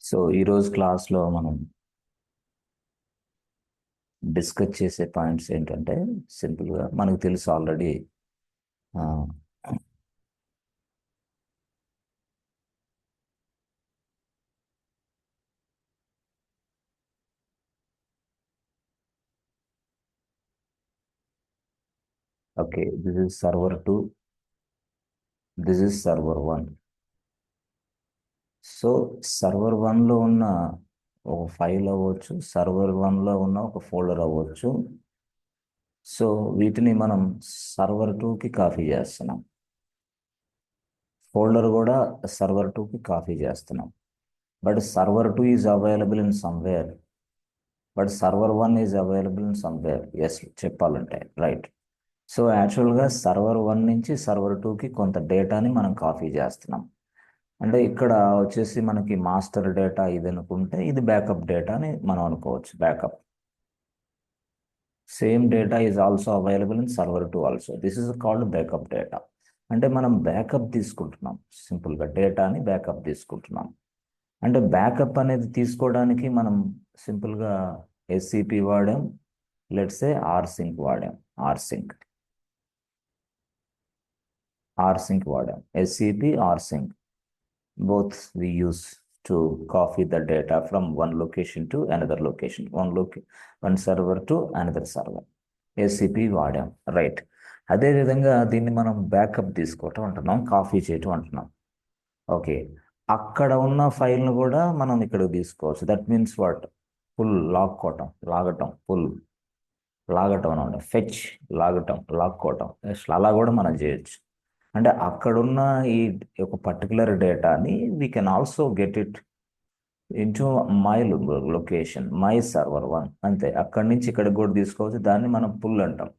So ఈరోజు క్లాస్లో మనం డిస్కస్ చేసే పాయింట్స్ ఏంటంటే సింపుల్గా మనకు తెలుసు already. Okay, this is server 2, this is server 1. So server 1లో ఉన్న ఒక ఫైల్ అవ్వచ్చు, సర్వర్ 1లో ఉన్న ఒక ఫోల్డర్ అవ్వచ్చు. సో వీటిని మనం సర్వర్ 2కి కాపీ చేస్తున్నాం, ఫోల్డర్ కూడా సర్వర్ 2కి కాపీ చేస్తున్నాం. But server 2 is available in somewhere, but server 1 is available in somewhere. Yes, చెప్పాలంటే రైట్. సో యాక్చువల్గా సర్వర్ 1 నుంచి సర్వర్ 2కి కొంత డేటాని మనం కాపీ చేస్తున్నాం. అంటే ఇక్కడ వచ్చేసి మనకి మాస్టర్ డేటా ఇది అనుకుంటే, ఇది బ్యాకప్ డేటా అని మనం అనుకోవచ్చు. Backup same data is also available in server 2 also. This is called backup data. అంటే మనం బ్యాకప్ తీసుకుంటున్నాం, సింపుల్గా డేటాని బ్యాకప్ తీసుకుంటున్నాం. అంటే బ్యాకప్ అనేది తీసుకోవడానికి మనం సింపుల్గా ఎస్సిపి వాడాం, లెట్సే ఆర్సింక్ వాడాం. ఆర్సింక్ ఆర్సింక్ వాడాం, SCP rsync. both we use to copy the data from one location to another location, one server to another server. ACP వాడాం, రైట్. అదేవిధంగా దీన్ని మనం బ్యాకప్ తీసుకోవటం అంటున్నాం, కాపీ చేయటం అంటున్నాం. ఓకే, అక్కడ ఉన్న ఫైల్ను కూడా మనం ఇక్కడ తీసుకోవచ్చు. That means what? పుల్, లాక్కోవటం, లాగటం, పుల్ లాగటం అనమాట. ఫెచ్, లాగటం, లాక్కోవటం, అలా కూడా మనం చేయొచ్చు. అంటే అక్కడున్న ఈ ఒక పర్టికులర్ డేటాని we can also get it into my location, my server 1. అంతే, అక్కడి నుంచి ఇక్కడికి కూడా తీసుకోవచ్చు. దాన్ని మనం పుల్ అంటాం.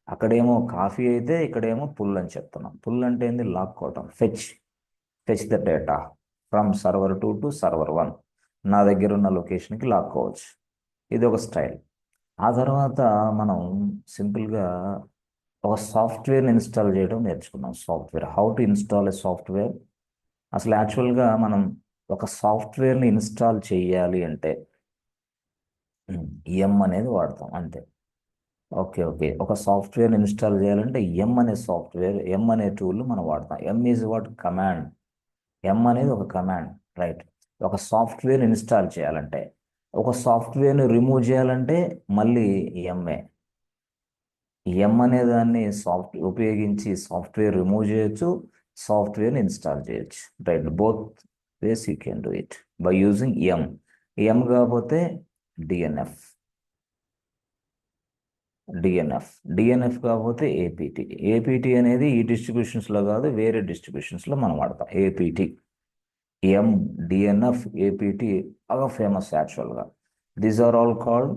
అక్కడేమో కాఫీ అయితే ఇక్కడేమో పుల్ అని చెప్తున్నాం. పుల్ అంటే ఏంది? లాక్కోవటం. Fetch the data from server 2 to server 1. నా దగ్గర ఉన్న లొకేషన్కి లాక్కోవచ్చు. ఇది ఒక స్టైల్. ఆ తర్వాత మనం సింపుల్గా ఒక సాఫ్ట్వేర్ని ఇన్స్టాల్ చేయడం నేర్చుకున్నాం. Software, how to install A software. అసలు యాక్చువల్గా మనం ఒక సాఫ్ట్వేర్ని ఇన్స్టాల్ చేయాలి అంటే ఎం అనేది వాడతాం, అంతే. ఓకే ఓకే, ఒక సాఫ్ట్వేర్ని ఇన్స్టాల్ చేయాలంటే ఎం అనే టూల్ మనం వాడతాం. ఎం ఈజ్ వాట్? కమాండ్. ఎం అనేది ఒక కమాండ్, రైట్. ఒక సాఫ్ట్వేర్ని ఇన్స్టాల్ చేయాలంటే, ఒక సాఫ్ట్వేర్ని రిమూవ్ చేయాలంటే మళ్ళీ ఎంఏ. ఎం అనే దాన్ని ఉపయోగించి సాఫ్ట్వేర్ రిమూవ్ చేయొచ్చు, సాఫ్ట్వేర్ని ఇన్స్టాల్ చేయొచ్చు, right. Both ways you can do it by using um కాకపోతే డిఎన్ఎఫ్, డిఎన్ఎఫ్ కాకపోతే ఏపీటీ అనేది ఈ డిస్ట్రిబ్యూషన్స్లో కాదు, వేరే డిస్ట్రిబ్యూషన్స్లో మనం వాడతాం ఏపీటీ. ఎం, డిఎన్ఎఫ్, ఏపీటీ బాగా ఫేమస్ యాక్చువల్గా. These are all called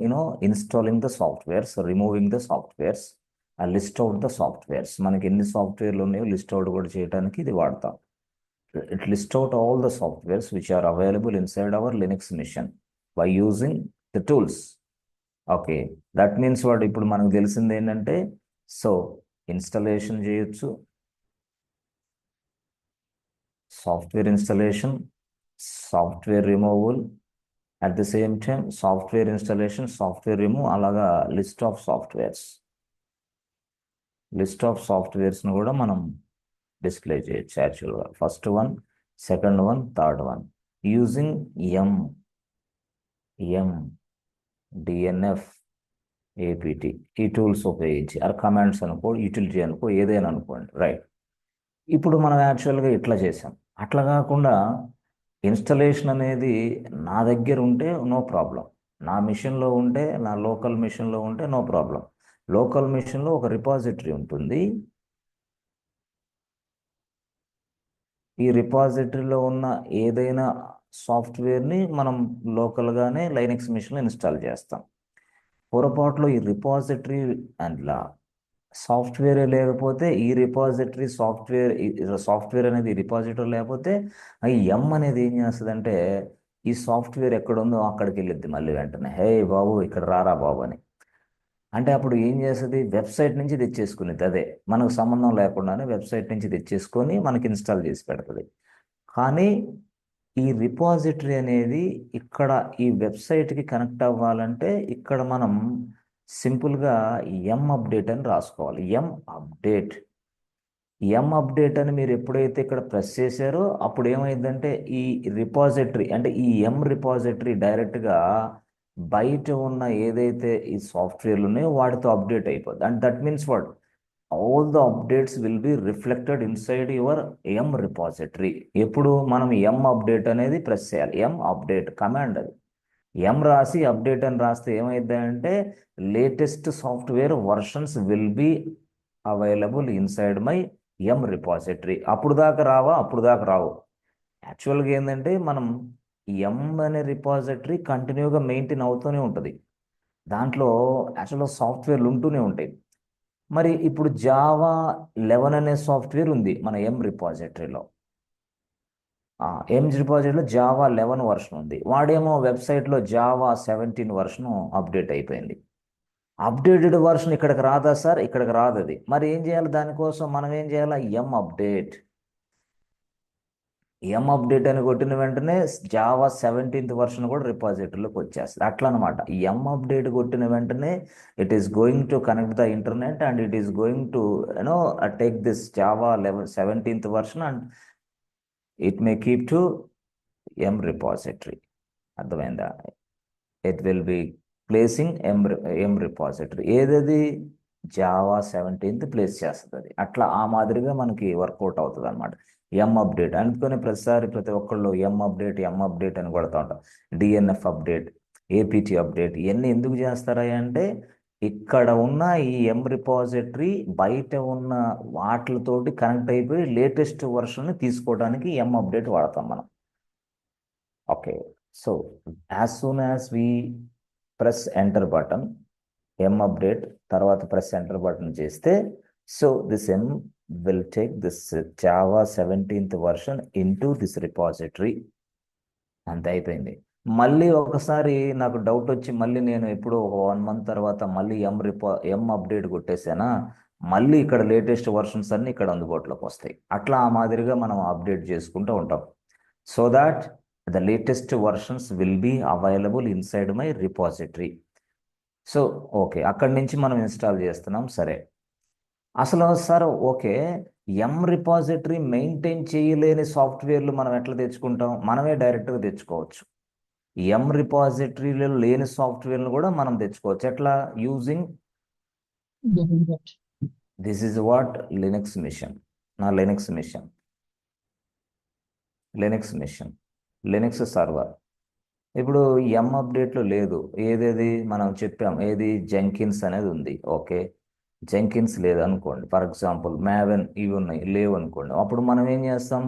installing the softwares, removing the softwares, list out the softwares. మనకి ఎన్ని సాఫ్ట్వేర్లు ఉన్నాయో లిస్ట్ అవుట్ కూడా చేయడానికి ఇది వాడతాం. It list out all the softwares which are available inside our Linux machine by using the tools. Okay, that means వాడు ఇప్పుడు మనకు తెలిసింది ఏంటంటే, సో ఇన్స్టలేషన్ చేయొచ్చు, software installation, software removal, at the same time software installation, software remove, అలాగా list of సాఫ్ట్వేర్స్ను కూడా మనం డిస్ప్లే చేయొచ్చు యాక్చువల్గా. First one, second one, third one, using um, DNF, APT ఈ టూల్స్ ఉపయోగించి, ఆర్ కమాండ్స్ అనుకో, యూటిలిటీ అనుకో, ఏదైనా అనుకోండి, రైట్. ఇప్పుడు మనం యాక్చువల్గా ఇట్లా చేసాం. అట్లా కాకుండా ఇన్స్టలేషన్ అనేది నా దగ్గర ఉంటే నో ప్రాబ్లం, నా మిషన్లో ఉంటే, నా లోకల్ మిషన్లో ఉంటే నో ప్రాబ్లం. లోకల్ మిషన్లో ఒక రిపాజిటరీ ఉంటుంది. ఈ రిపాజిటరీలో ఉన్న ఏదైనా సాఫ్ట్వేర్ని మనం లోకల్గానే లైనక్స్ మిషన్లో ఇన్స్టాల్ చేస్తాం. పొరపాటులో ఈ రిపాజిటరీ అండ్లా సాఫ్ట్వేరే లేకపోతే, ఈ రిపాజిటరీ సాఫ్ట్వేర్ అనేది రిపాజిటరీ లేకపోతే, ఈ ఎం అనేది ఏం చేస్తుందంటే, ఈ సాఫ్ట్వేర్ ఎక్కడుందో అక్కడికి వెళ్ళిద్ది మళ్ళీ వెంటనే. హే బాబు, ఇక్కడ రారా బాబు అని. అంటే అప్పుడు ఏం చేస్తుంది? వెబ్సైట్ నుంచి తెచ్చేసుకునేది. అదే మనకు సంబంధం లేకుండానే వెబ్సైట్ నుంచి తెచ్చేసుకొని మనకి ఇన్స్టాల్ చేసి పెడుతుంది. కానీ ఈ రిపాజిటరీ అనేది ఇక్కడ ఈ వెబ్సైట్కి కనెక్ట్ అవ్వాలంటే ఇక్కడ మనం సింపుల్గా ఎం అప్డేట్ అని రాసుకోవాలి. ఎం అప్డేట్ అని మీరు ఎప్పుడైతే ఇక్కడ ప్రెస్ చేశారో అప్పుడు ఏమైందంటే ఈ రిపాజిటరీ అంటే ఈ ఎం రిపాజిటరీ డైరెక్ట్గా బయట ఉన్న ఏదైతే ఈ సాఫ్ట్వేర్లు ఉన్నాయో వాటితో అప్డేట్ అయిపోద్ది. And that means what, all the updates will be reflected inside your M repository. ఎప్పుడు మనం ఎం అప్డేట్ అనేది ప్రెస్ చేయాలి. ఎం అప్డేట్ కమాండ్ అది. ఎం రాసి అప్డేట్ అని రాస్తే ఏమైందంటే latest software versions will be available inside my M repository. అప్పుడు దాకా రావు. యాక్చువల్గా ఏంటంటే మనం ఎం అనే రిపాజిటరీ కంటిన్యూగా మెయింటైన్ అవుతూనే ఉంటుంది. దాంట్లో యాక్చువల్గా సాఫ్ట్వేర్లు ఉంటూనే ఉంటాయి. మరి ఇప్పుడు జావా 11 అనే సాఫ్ట్వేర్ ఉంది మన ఎం రిపాజిటరీలో. ఎం రిపాజిటరీలో జావా 11 వర్షన్ ఉంది. వాడేమో వెబ్సైట్లో జావా 17 వర్షన్ అప్డేట్ అయిపోయింది. అప్డేటెడ్ వర్షన్ ఇక్కడికి రాదా సార్? ఇక్కడికి రాదు అది. మరి ఏం చేయాలి? దానికోసం మనం ఏం చేయాలి? ఎం అప్డేట్ అని కొట్టిన వెంటనే జావా 17th వర్షన్ కూడా రిపాజిటరీలోకి వచ్చేస్తుంది. అట్లా అనమాట. ఎం అప్డేట్ కొట్టిన వెంటనే it is going to connect the internet and it is going to take this Java 17th version and it may keep to um repository. అర్థమైందా? It will be placing um repository. ఏదది? Java 17th place చేస్తుంది అది. అట్లా ఆ మాదిరిగా మనకి work out అవుతుంది అనమాట ఎం అప్డేట్. అందుకని ప్రతి ఒక్కళ్ళు ఎం అప్డేట్ అని కొడతా ఉంటాం. డిఎన్ఎఫ్ అప్డేట్, ఏపీటీ అప్డేట్ ఇవన్నీ ఎందుకు చేస్తారా అంటే ఇక్కడ ఉన్న ఈ ఎం రిపాజిటరీ బయట ఉన్న వాటితోటి కనెక్ట్ అయిపోయి లేటెస్ట్ వర్షన్ తీసుకోవడానికి ఎం అప్డేట్ వాడతాం మనం. Okay, so as soon as we press enter button, yum update తర్వాత ప్రెస్ ఎంటర్ బటన్ చేస్తే so this yum will take this Java 17th version into this repository. అంతే అయిపోయింది. మళ్ళీ ఒకసారి నాకు డౌట్ వచ్చి మళ్ళీ నేను ఎప్పుడో 1 month తర్వాత మళ్ళీ ఎం అప్డేట్ కొట్టేసానా, మళ్ళీ ఇక్కడ లేటెస్ట్ వర్షన్స్ అన్ని ఇక్కడ అందుబాటులోకి వస్తాయి. అట్లా ఆ మాదిరిగా మనం అప్డేట్ చేసుకుంటూ ఉంటాం. So that the latest versions will be available inside my repository. So okay, అక్కడి నుంచి మనం ఇన్స్టాల్ చేస్తున్నాం. సరే, అసలు sir okay, yum repository maintain చేయలేని సాఫ్ట్వేర్లు మనం ఎట్లా తెచ్చుకుంటాం? మనమే డైరెక్ట్గా తెచ్చుకోవచ్చు. ఎం రిపాజిటరీలో లేని సాఫ్ట్వేర్లు కూడా మనం తెచ్చుకోవచ్చు. ఎట్లా? Using this is what Linux machine. నా లినక్స్ సర్వర్. ఇప్పుడు ఎం అప్డేట్లో లేదు. ఏదేది మనం చెప్పాం, ఏది జెంకిన్స్ అనేది ఉంది. ఓకే, జెంకిన్స్ లేదు అనుకోండి, ఫర్ ఎగ్జాంపుల్ మ్యావెన్ ఇవి ఉన్నాయి, లేవు అనుకోండి. అప్పుడు మనం ఏం చేస్తాం?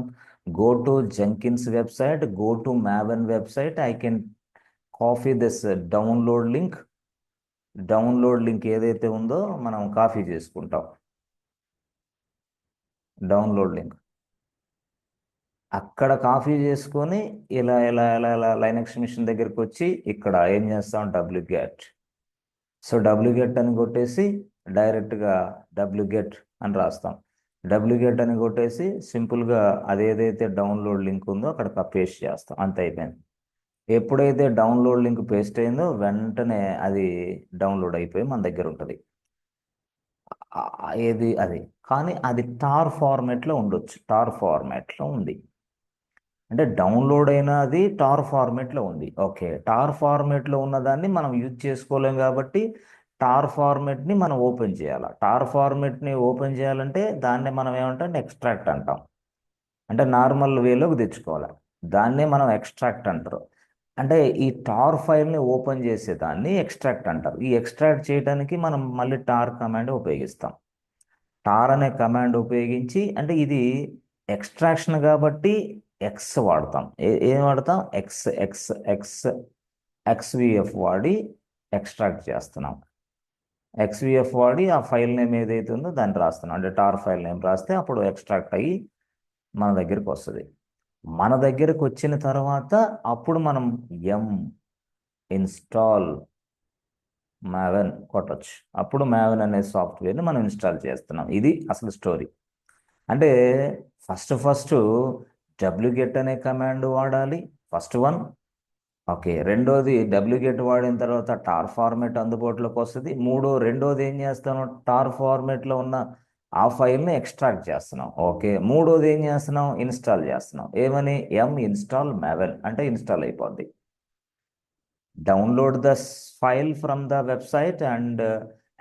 Go to Jenkins website, go to maven website. I can copy this download link ఏదైతే ఉందో మనం కాపీ చేసుకుంటాం. డౌన్లోడ్ లింక్ అక్కడ కాపీ చేసుకొని ఇలా ఇలా ఇలా ఇలా లైనక్స్ మిషన్ దగ్గరికి వచ్చి ఇక్కడ ఏం చేస్తాం? wget. సో wget అని కొట్టేసి డైరెక్ట్గా wget అని రాస్తాం. wget అని కొట్టేసి సింపుల్గా అదేదైతే డౌన్లోడ్ లింక్ ఉందో అక్కడ పేస్ట్ చేస్తాం. అంతే అయిపోయింది. ఎప్పుడైతే డౌన్లోడ్ లింక్ పేస్ట్ అయిందో వెంటనే అది డౌన్లోడ్ అయిపోయి మన దగ్గర ఉంటుంది. ఏది అది, కానీ అది టార్ ఫార్మేట్లో ఉండొచ్చు. టార్ ఫార్మేట్లో ఉంది అంటే డౌన్లోడ్ అయినది టార్ ఫార్మేట్లో ఉంది. ఓకే, టార్ ఫార్మేట్లో ఉన్నదాన్ని మనం యూజ్ చేసుకోలేం కాబట్టి టార్ ఫార్మేట్ని మనం ఓపెన్ చేయాలి. టార్ ఫార్మేట్ని ఓపెన్ చేయాలంటే దాన్ని మనం ఏమంటాం? ఎక్స్ట్రాక్ట్ అంటాం. అంటే నార్మల్ వేలోకి తెచ్చుకోవాలి. దాన్నే మనం ఎక్స్ట్రాక్ట్ అంటారు. అంటే ఈ టార్ ఫైల్ని ఓపెన్ చేసేదాన్ని ఎక్స్ట్రాక్ట్ అంటారు. ఈ ఎక్స్ట్రాక్ట్ చేయడానికి మనం మళ్ళీ టార్ కమాండ్ ఉపయోగిస్తాం. టార్ అనే కమాండ్ ఉపయోగించి, అంటే ఇది ఎక్స్ట్రాక్షన్ కాబట్టి ఎక్స్ వాడతాం. ఏం వాడతాం? ఎక్స్విఎఫ్ వాడి ఎక్స్ట్రాక్ట్ చేస్తున్నాం. ఎక్స్విఎఫ్ వాడి ఆ ఫైల్ నేమ్ ఏదైతే ఉందో దాన్ని రాస్తున్నాం. అంటే టార్ ఫైల్ నేమ్ రాస్తే అప్పుడు ఎక్స్ట్రాక్ట్ అయ్యి మన దగ్గరికి వస్తుంది. మన దగ్గరకు వచ్చిన తర్వాత అప్పుడు మనం ఎం ఇన్స్టాల్ మ్యావెన్ కొట్టచ్చు. అప్పుడు మ్యావెన్ అనే సాఫ్ట్వేర్ని మనం ఇన్స్టాల్ చేస్తున్నాం. ఇది అసలు స్టోరీ. అంటే ఫస్ట్ wget అనే కమాండ్ వాడాలి ఫస్ట్ వన్. ఓకే, రెండోది wget వాడిన తర్వాత టార్ ఫార్మేట్ అందుబాటులోకి వస్తుంది. రెండోది ఏం చేస్తాను, టార్ ఫార్మేట్లో ఉన్న ఆ ఫైల్ని ఎక్స్ట్రాక్ట్ చేస్తున్నాం. ఓకే, మూడోది ఏం చేస్తున్నాం, ఇన్స్టాల్ చేస్తున్నాం. ఏమని, ఇన్స్టాల్ మావెన్ అంటే ఇన్స్టాల్ అయిపోద్ది. Download the file from the website and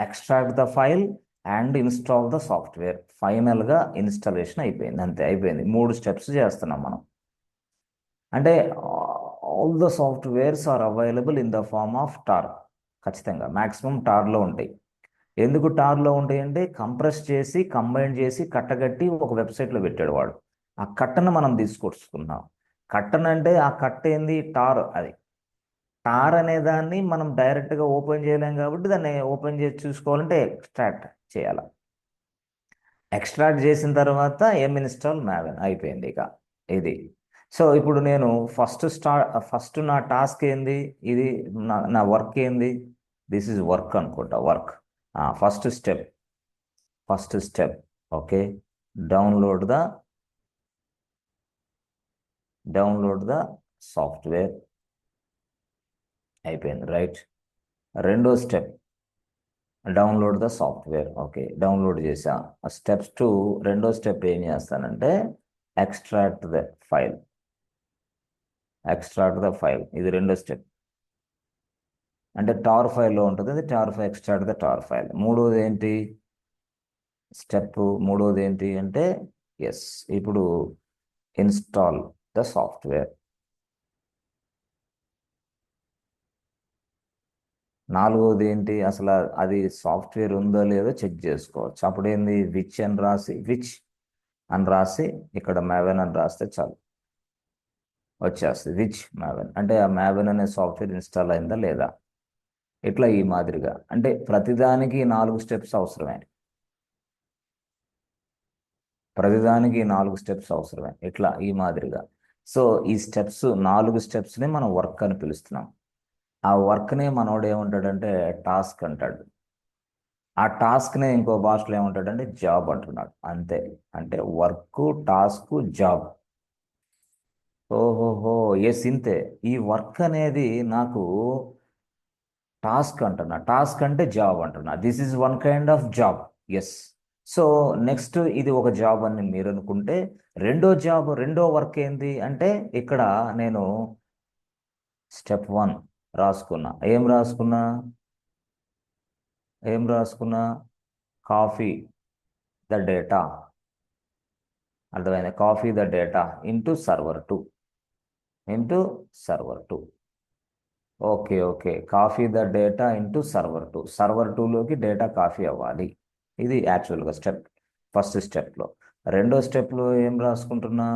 extract the file and install the software. ఫైనల్గా ఇన్స్టాలేషన్ అయిపోయింది, అంతే అయిపోయింది. 3 స్టెప్స్ చేస్తున్నాం మనం. అంటే all the softwares are available in the form of tar. ఖచ్చితంగా మ్యాక్సిమం టార్లో ఉంటాయి. ఎందుకు టార్లో ఉంటాయి అంటే కంప్రెస్ చేసి కంబైన్ చేసి కట్టగట్టి ఒక వెబ్సైట్లో పెట్టాడు వాడు. ఆ కట్టను మనం తీసుకొచ్చుకున్నాం. కట్టను అంటే ఆ కట్ట ఏంది, టార్. అది టార్ అనే దాన్ని మనం డైరెక్ట్గా ఓపెన్ చేయలేం కాబట్టి దాన్ని ఓపెన్ చేసి చూసుకోవాలంటే ఎక్స్ట్రాక్ట్ చేయాలి. ఎక్స్ట్రాక్ట్ చేసిన తర్వాత ఇన్స్టాల్ మావెన్ అయిపోయింది ఇక ఇది. సో ఇప్పుడు నేను ఫస్ట్ నా టాస్క్ ఏంది, ఇది నా వర్క్ ఏంది, దిస్ ఇస్ వర్క్ అనుకుంటా, work. First step okay, download the software. అయిపోయింది, రైట్. రెండో step download the software. Okay, download చేసా. రెండో స్టెప్ ఏం చేస్తానంటే ఎక్స్ట్రాక్ట్ ద ఫైల్. ఇది రెండో స్టెప్. అంటే టార్ ఫైల్లో ఉంటుంది, అది tar file, extract the tar file. మూడోది ఏంటి అంటే ఎస్, ఇప్పుడు ఇన్స్టాల్ ద సాఫ్ట్వేర్. నాలుగోది ఏంటి, అసలు అది సాఫ్ట్వేర్ ఉందో లేదో చెక్ చేసుకోవచ్చు. అప్పుడు ఏంది, విచ్ అని రాసి ఇక్కడ మావెన్ అని రాస్తే చాలు, వచ్చేస్తుంది విచ్ మావెన్. అంటే ఆ మావెన్ అనే సాఫ్ట్వేర్ ఇన్స్టాల్ అయిందా లేదా. ఇట్లా ఈ మాదిరిగా అంటే ప్రతిదానికి 4 స్టెప్స్ అవసరమే. ఇట్లా ఈ మాదిరిగా. సో ఈ 4 స్టెప్స్ని మనం వర్క్ అని పిలుస్తున్నాం. ఆ వర్క్ని మనోడు ఏమంటాడంటే టాస్క్ అంటాడు. ఆ టాస్క్ని ఇంకో భాషలో ఏమంటాడంటే జాబ్ అంటున్నాడు. అంతే, అంటే వర్క్, టాస్క్, జాబ్. ఓహోహో, ఎస్ ఇంతే. ఈ వర్క్ అనేది నాకు టాస్క్ అంటే జాబ్ అంటున్నా. This is one kind of job. Yes. So next ఇది ఒక జాబ్ అని మీరు అనుకుంటే, రెండో వర్క్ ఏంది అంటే ఇక్కడ నేను స్టెప్ 1 రాసుకున్నా. ఏం రాసుకున్నా, కాఫీ ద డేటా. అర్థమైంది, copy the data into server 2. Okay, copy the data into server 2లోకి డేటా కాఫీ అవ్వాలి. ఇది యాక్చువల్గా ఫస్ట్ స్టెప్లో. రెండో స్టెప్లో ఏం రాసుకుంటున్నా,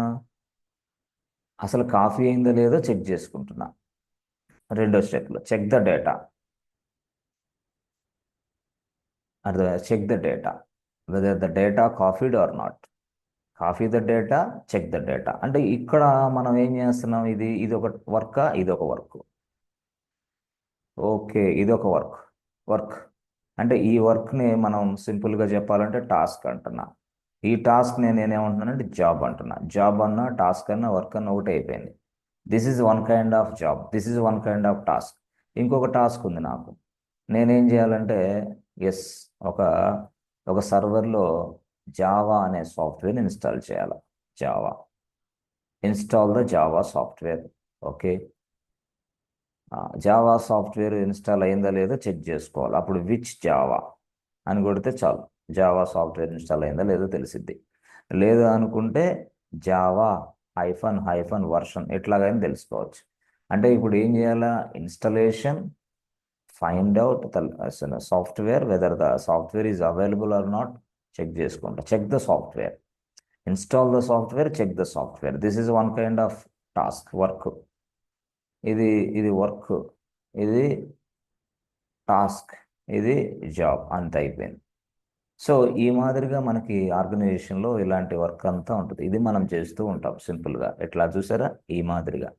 అసలు కాఫీ అయిందో లేదో చెక్ చేసుకుంటున్నా. రెండో స్టెప్లో check the data. Check the data whether the data copied or not. Copy the data, check the data. అంటే ఇక్కడ మనం ఏం చేస్తున్నాం, ఇది ఒక వర్కా, ఇది ఒక వర్క్. ఓకే, ఇది ఒక వర్క్ అంటే ఈ వర్క్ని మనం సింపుల్గా చెప్పాలంటే టాస్క్ అంటున్నా. ఈ టాస్క్ నేనేమంటున్నానంటే జాబ్ అంటున్నా. జాబ్ అన్నా టాస్క్ అన్నా వర్క్ అన్నా ఒకటి అయిపోయింది. This is one kind of job, this is one kind of task. ఇంకొక టాస్క్ ఉంది నాకు. నేనేం చేయాలంటే ఎస్, ఒక సర్వర్లో జావా అనే సాఫ్ట్వేర్ ఇన్స్టాల్ చేయాలి. Install the Java software. Okay, Java software install అయిందా లేదో చెక్ చేసుకోవాలి. అప్పుడు విచ్ జావా అని కొడితే చాలు, జావా సాఫ్ట్వేర్ ఇన్స్టాల్ అయిందా లేదో తెలిసిద్ది. లేదు అనుకుంటే జావా హైఫన్ వర్షన్ ఎట్లాగైనా తెలుసుకోవచ్చు. అంటే ఇప్పుడు ఏం చేయాలా, installation, find out the software, whether the software is available or not check చేసుకుంటా. Check the software, install the software, check the software. This is one kind of work. ఇది work, ఇది task, ఇది జాబ్. అంత అయిపోయింది. So ఈ మాదిరిగా మనకి ఆర్గనైజేషన్లో ఇలాంటి వర్క్ అంతా ఉంటుంది. ఇది మనం చేస్తూ ఉంటాం సింపుల్గా. ఎట్లా చూసారా, ఈ మాదిరిగా.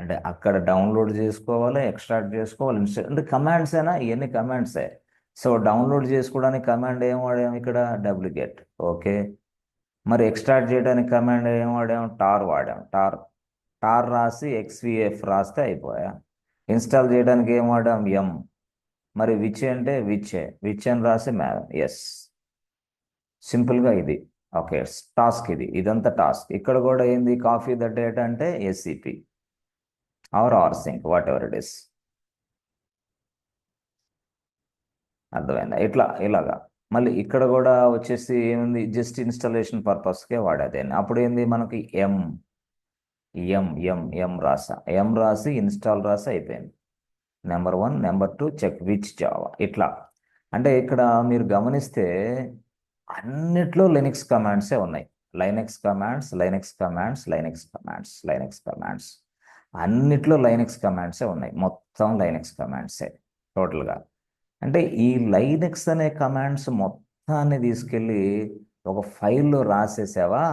అంటే అక్కడ డౌన్లోడ్ చేసుకోవాలి, ఎక్స్ట్రాక్ట్ చేసుకోవాలి, అంటే కమాండ్స్ అయినా ఇవన్నీ కమాండ్సే. సో డౌన్లోడ్ చేసుకోవడానికి కమాండ్ ఏం వాడాము ఇక్కడ, wget. ఓకే, మరి ఎక్స్ట్రాక్ట్ చేయడానికి కమాండ్ ఏం వాడాం? టార్ వాడాం. టార్ రాసి ఎక్స్విఎఫ్ రాస్తే అయిపోయా. ఇన్స్టాల్ చేయడానికి ఏం వాడాం? ఎం. మరి విచ్ అంటే విచ్ అని రాసి ఎస్. సింపుల్గా ఇది. ఓకే, టాస్క్ ఇదంతా టాస్క్. ఇక్కడ కూడా ఏంది? కాఫీ ద డేటా అంటే SCP or sync, whatever it is. అర్థమైందా? ఇలాగా. మళ్ళీ ఇక్కడ కూడా వచ్చేసి ఏముంది? జస్ట్ ఇన్స్టాలేషన్ పర్పస్కే వాడేదాన్ని. అప్పుడు ఏంది మనకి? ఎం ఎం ఎం ఎం రాసా. ఎం రాసి ఇన్స్టాల్ రాసి అయిపోయింది. Number 1, number 2 check which Java. ఇట్లా. అంటే ఇక్కడ మీరు గమనిస్తే అన్నిట్లో లైనక్స్ కమాండ్సే ఉన్నాయి. Linux commands, Linux commands, Linux commands, Linux commands. అన్నిట్లో లైనక్స్ కమాండ్సే ఉన్నాయి. మొత్తం లైనక్స్ కమాండ్సే టోటల్గా. అంటే ఈ లైనక్స్ అనే కమాండ్స్ మొత్తాన్ని తీసుకెళ్ళి ఒక ఫైల్లో రాసేసావా?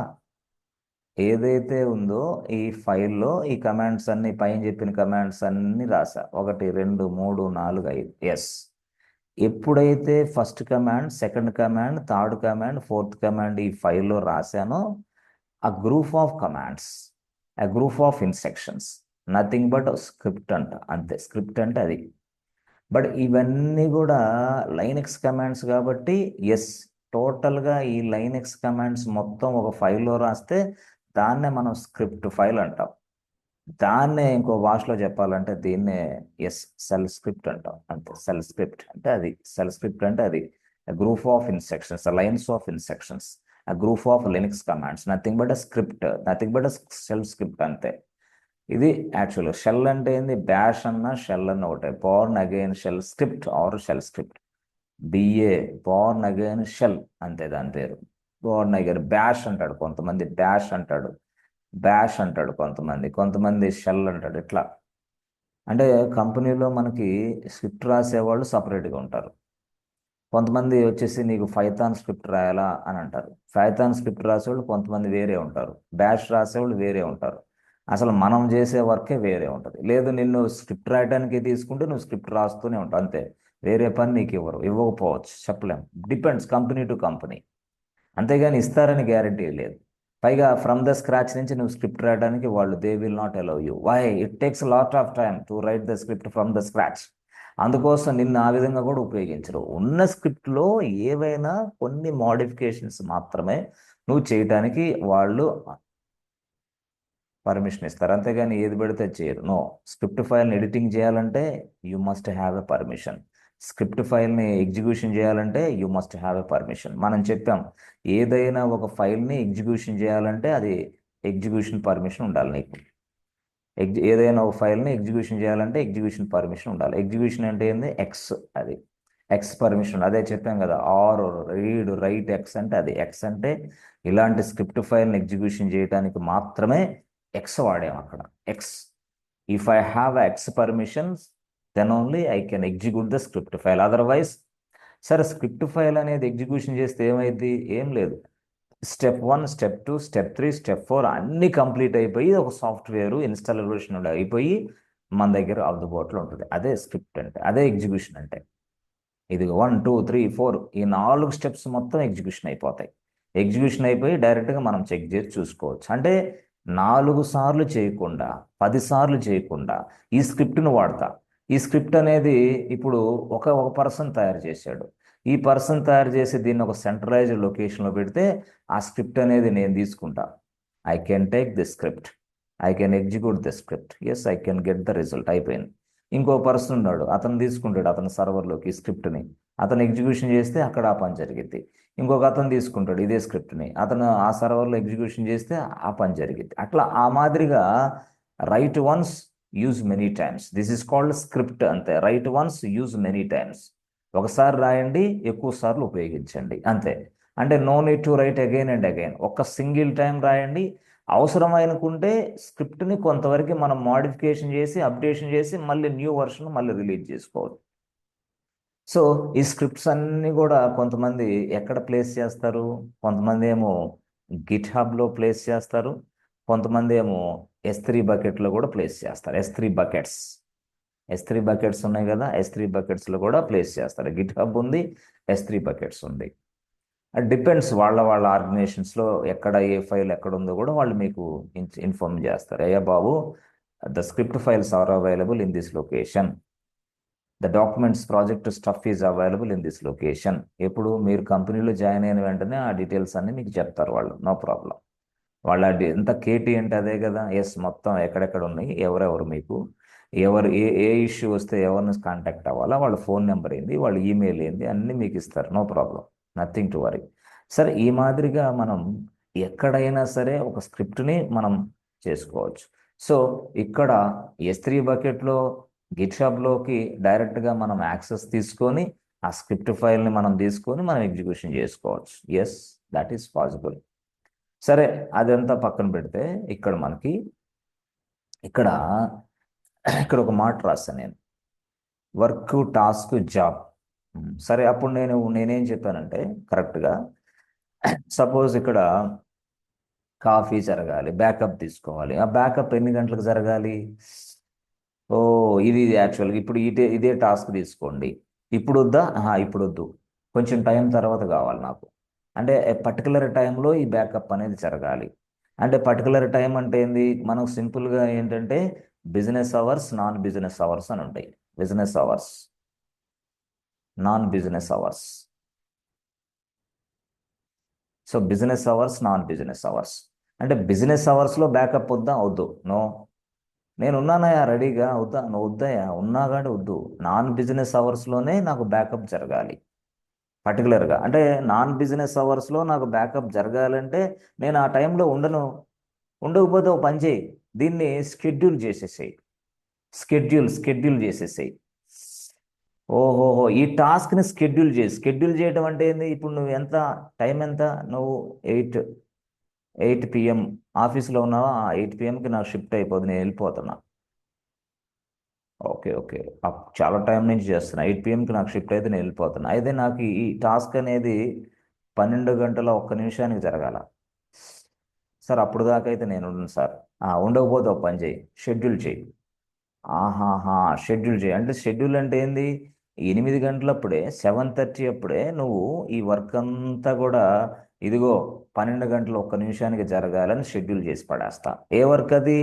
ఏదైతే ఉందో ఈ ఫైల్లో ఈ కమాండ్స్ అన్ని, పైన చెప్పిన కమాండ్స్ అన్ని రాసా. 1, 2, 3, 4, 5. ఎస్. ఎప్పుడైతే first command, second command, third command, fourth command ఈ ఫైల్లో రాశానో, ఆ గ్రూప్ ఆఫ్ కమాండ్స్, ఆ group of instructions, nothing but script అంట. అంతే, స్క్రిప్ట్ అంటే అది. బట్ ఇవన్నీ కూడా లైనక్స్ కమాండ్స్ కాబట్టి ఎస్, టోటల్గా ఈ లైనక్స్ కమాండ్స్ మొత్తం ఒక ఫైల్లో రాస్తే దాన్నే మనం స్క్రిప్ట్ ఫైల్ అంటాం. దాన్నే ఇంకో భాషలో చెప్పాలంటే దీన్నే ఎస్, సెల్ స్క్రిప్ట్ అంటాం. అంతే, సెల్ స్క్రిప్ట్ అంటే అది. సెల్ స్క్రిప్ట్ అంటే అది group of instructions, lines of instructions, a group of Linux commands, nothing but a script, nothing but a shell script అంతే. ఇది యాక్చువల్ షెల్ అంటే ఏంది? బ్యాష్ అన్న షెల్ అన్న ఒకటే. Bourne again shell script or shell script. BA Bourne again shell, అంతే దాని పేరు. బోర్న్ అగైన్ బ్యాష్ అంటాడు కొంతమంది, డాష్ అంటాడు, బ్యాష్ అంటాడు కొంతమంది, కొంతమంది షెల్ అంటాడు. ఇట్లా. అంటే కంపెనీలో మనకి స్క్రిప్ట్ రాసేవాళ్ళు సపరేట్గా ఉంటారు. కొంతమంది వచ్చేసి నీకు పైథాన్ స్క్రిప్ట్ రాయాలా అని అంటారు. పైథాన్ స్క్రిప్ట్ రాసేవాళ్ళు కొంతమంది వేరే ఉంటారు. బ్యాష్ రాసేవాళ్ళు వేరే ఉంటారు. అసలు మనం చేసే వర్కే వేరే ఉంటుంది. లేదు, నిన్ను స్క్రిప్ట్ రాయడానికి తీసుకుంటే నువ్వు స్క్రిప్ట్ రాస్తూనే ఉంటావు అంతే. వేరే పని నీకు ఇవ్వకపోవచ్చు, చెప్పలేం. Depends company to company. అంతేగాని ఇస్తారని గ్యారంటీ లేదు. పైగా ఫ్రమ్ ద స్క్రాచ్ నుంచి నువ్వు స్క్రిప్ట్ రాయడానికి వాళ్ళు they will not allow you. Why? It takes lot of time to write the script from the scratch. అందుకోసం నిన్ను ఆ విధంగా కూడా ఉపయోగించరు. ఉన్న స్క్రిప్ట్లో ఏవైనా కొన్ని మోడిఫికేషన్స్ మాత్రమే నువ్వు చేయడానికి వాళ్ళు పర్మిషన్ ఇస్తారు. అంతేగాని ఏది పెడితే చేయరు. నో. స్క్రిప్ట్ ఫైల్ని ఎడిటింగ్ చేయాలంటే you must have a permission. Script ఫైల్ని ఎగ్జిక్యూషన్ చేయాలంటే you must have a permission. మనం చెప్పాం, ఏదైనా ఒక ఫైల్ని ఎగ్జిక్యూషన్ చేయాలంటే అది ఎగ్జిక్యూషన్ పర్మిషన్ ఉండాలి నీకు. ఏదైనా ఒక ఫైల్ని ఎగ్జిక్యూషన్ చేయాలంటే ఎగ్జిక్యూషన్ పర్మిషన్ ఉండాలి. ఎగ్జిక్యూషన్ అంటే ఏంది? ఎక్స్. అది ఎక్స్ పర్మిషన్. అదే చెప్పాం కదా, ఆర్ రీడ్ రైట్ ఎక్స్ అంటే అది. ఎక్స్ అంటే ఇలాంటి స్క్రిప్ట్ ఫైల్ని ఎగ్జిక్యూషన్ చేయడానికి మాత్రమే ఎక్స్ వాడాం అక్కడ. X. If I have X permissions then only I can execute the script file. Otherwise సరే, స్క్రిప్ట్ ఫైల్ అనేది ఎగ్జిక్యూషన్ చేస్తే ఏమైంది? ఏం లేదు. స్టెప్ 1, స్టెప్ 2, స్టెప్ 3, స్టెప్ 4 అన్నీ కంప్లీట్ అయిపోయి ఒక సాఫ్ట్వేర్ ఇన్స్టాలేషన్ అయిపోయి మన దగ్గర అందుబాటులో ఉంటుంది. అదే స్క్రిప్ట్ అంటే, అదే ఎగ్జిక్యూషన్ అంటే. ఇది 1, 2, 3, 4 ఈ 4 స్టెప్స్ మొత్తం ఎగ్జిక్యూషన్ అయిపోతాయి. ఎగ్జిక్యూషన్ అయిపోయి డైరెక్ట్గా మనం చెక్ చేసి చూసుకోవచ్చు. అంటే 4 సార్లు చేయకుండా, 10 సార్లు చేయకుండా ఈ స్క్రిప్ట్ను వాడతా. ఈ స్క్రిప్ట్ అనేది ఇప్పుడు ఒక పర్సన్ తయారు చేశాడు. ఈ పర్సన్ తయారు చేసి దీన్ని ఒక సెంట్రలైజ్డ్ లొకేషన్లో పెడితే ఆ స్క్రిప్ట్ అనేది నేను తీసుకుంటా. I can take the script, I can execute the script, yes I can get the result. అయిపోయింది. ఇంకో పర్సన్ ఉన్నాడు, అతను తీసుకుంటాడు అతని సర్వర్లోకి ఈ స్క్రిప్ట్ని. అతను ఎగ్జిక్యూషన్ చేస్తే అక్కడ ఆ పని జరిగింది. ఇంకొక అతను తీసుకుంటాడు ఇదే స్క్రిప్ట్ని, అతను ఆ సర్వర్లో ఎగ్జిక్యూషన్ చేస్తే ఆ పని జరిగింది. అట్లా ఆ మాదిరిగా write once, use many times. This is called script. అంతే. Write once, use many times. ఒకసారి రాయండి, ఎక్కువ సార్లు ఉపయోగించండి, అంతే. అంటే no need to write again and again. ఒక సింగిల్ టైం రాయండి. అవసరం అనుకుంటే స్క్రిప్ట్ని కొంతవరకు మనం మోడిఫికేషన్ చేసి, అప్డేషన్ చేసి మళ్ళీ న్యూ వర్షన్ మళ్ళీ రిలీజ్ చేసుకోవాలి. సో ఈ స్క్రిప్ట్స్ అన్నీ కూడా కొంతమంది ఎక్కడ ప్లేస్ చేస్తారు? కొంతమంది ఏమో గిట్ హబ్లో ప్లేస్ చేస్తారు. కొంతమంది ఏమో S3 బకెట్లో కూడా ప్లేస్ చేస్తారు. S3 buckets. S3 బకెట్స్ ఉన్నాయి కదా, S3 బకెట్స్లో కూడా ప్లేస్ చేస్తారు. గిట్ హబ్ ఉంది, S3 బకెట్స్ ఉంది. అది డిపెండ్స్ వాళ్ళ వాళ్ళ ఆర్గనైజేషన్స్లో ఎక్కడ ఏ ఫైల్ ఎక్కడ ఉందో కూడా వాళ్ళు మీకు ఇన్ఫార్మ్ చేస్తారు. అయ్యా బాబు, the script files are available in this location, the documents project stuff is available in this location. ఎప్పుడు మీరు కంపెనీలో జాయిన్ అయిన వెంటనే ఆ డీటెయిల్స్ అన్ని మీకు చెప్తారు వాళ్ళు, నో ప్రాబ్లం. వాళ్ళ ఎంత కేటీ అంటే అదే కదా. ఎస్, మొత్తం ఎక్కడెక్కడ ఉన్నాయి, ఎవరెవరు మీకు, ఎవరు ఏ ఏ ఇష్యూ వస్తే ఎవరిని కాంటాక్ట్ అవ్వాలా, వాళ్ళ ఫోన్ నెంబర్ ఏంది, వాళ్ళ ఈమెయిల్ ఏంది, అన్నీ మీకు ఇస్తారు, no problem, nothing to worry. సరే, ఈ మాదిరిగా మనం ఎక్కడైనా సరే ఒక స్క్రిప్ట్ని మనం చేసుకోవచ్చు. సో ఇక్కడ S3 బకెట్లో గిట్హబ్లోకి డైరెక్ట్గా మనం యాక్సెస్ తీసుకొని ఆ స్క్రిప్ట్ ఫైల్ని మనం తీసుకొని మనం ఎగ్జిక్యూషన్ చేసుకోవచ్చు. Yes, that is possible. సరే, అదంతా పక్కన పెడితే ఇక్కడ మనకి ఇక్కడ ఇక్కడ ఒక మాట రాస్తాను నేను, వర్క్, టాస్క్, జాబ్. సరే, అప్పుడు నేనేం చెప్పానంటే కరెక్ట్గా, సపోజ్ ఇక్కడ కాఫీ జరగాలి, బ్యాకప్ తీసుకోవాలి. ఆ బ్యాకప్ ఎన్ని గంటలకు జరగాలి? ఓ, ఇది యాక్చువల్గా ఇప్పుడు ఇదే టాస్క్ తీసుకోండి. ఇప్పుడు వద్దా? ఇప్పుడు వద్దు, కొంచెం టైం తర్వాత కావాలి నాకు. అంటే పర్టికులర్ టైంలో ఈ బ్యాకప్ అనేది జరగాలి. అంటే పర్టికులర్ టైం అంటే ఏంది? మనకు సింపుల్గా ఏంటంటే business hours, non business hours అని ఉంటాయి. Business hours, non business hours. So business hours, non business hours. అంటే బిజినెస్ అవర్స్లో బ్యాకప్ వద్దా? వద్దు, నో. నేను ఉన్నానయా రెడీగా, వద్దా? నువ్వు వద్దయా, ఉన్నా కానీ వద్దు. నాన్ బిజినెస్ అవర్స్లోనే నాకు బ్యాకప్ జరగాలి పర్టికులర్గా. అంటే నాన్ బిజినెస్ అవర్స్లో నాకు బ్యాకప్ జరగాలంటే నేను ఆ టైంలో ఉండను. ఉండకపోతే ఒక పని చేయి, దీన్ని షెడ్యూల్ చేసేసేయి. షెడ్యూల్ చేసేసేయి. ఓహోహో, ఈ టాస్క్ని షెడ్యూల్ చేయడం అంటే ఏంది? ఇప్పుడు నువ్వు ఎంత టైం ఎంత, నువ్వు 8 PM ఆఫీస్లో ఉన్నావా? 8 PMకి నాకు షిఫ్ట్ అయిపోతుంది, నేను వెళ్ళిపోతున్నా. ఓకే, ఓకే, చాలా టైం నుంచి చేస్తున్నా, 8 PMకి నాకు షిఫ్ట్ అయితే నేను వెళ్ళిపోతున్నా. అయితే నాకు ఈ టాస్క్ అనేది 12 గంటల 1 నిమిషానికి జరగాల. సార్, అప్పుడు దాకా అయితే నేను ఉండను సార్. ఉండకపోతే ఒక పని చేయి, షెడ్యూల్ చేయి. ఆహాహా, షెడ్యూల్ చేయి అంటే, షెడ్యూల్ అంటే ఏంది? 8 గంటలప్పుడే, 7:30 అప్పుడే నువ్వు ఈ వర్క్ అంతా కూడా ఇదిగో 12 గంటల 1 నిమిషానికి జరగాలని షెడ్యూల్ చేసి పడేస్తా. ఏ వర్క్ అది?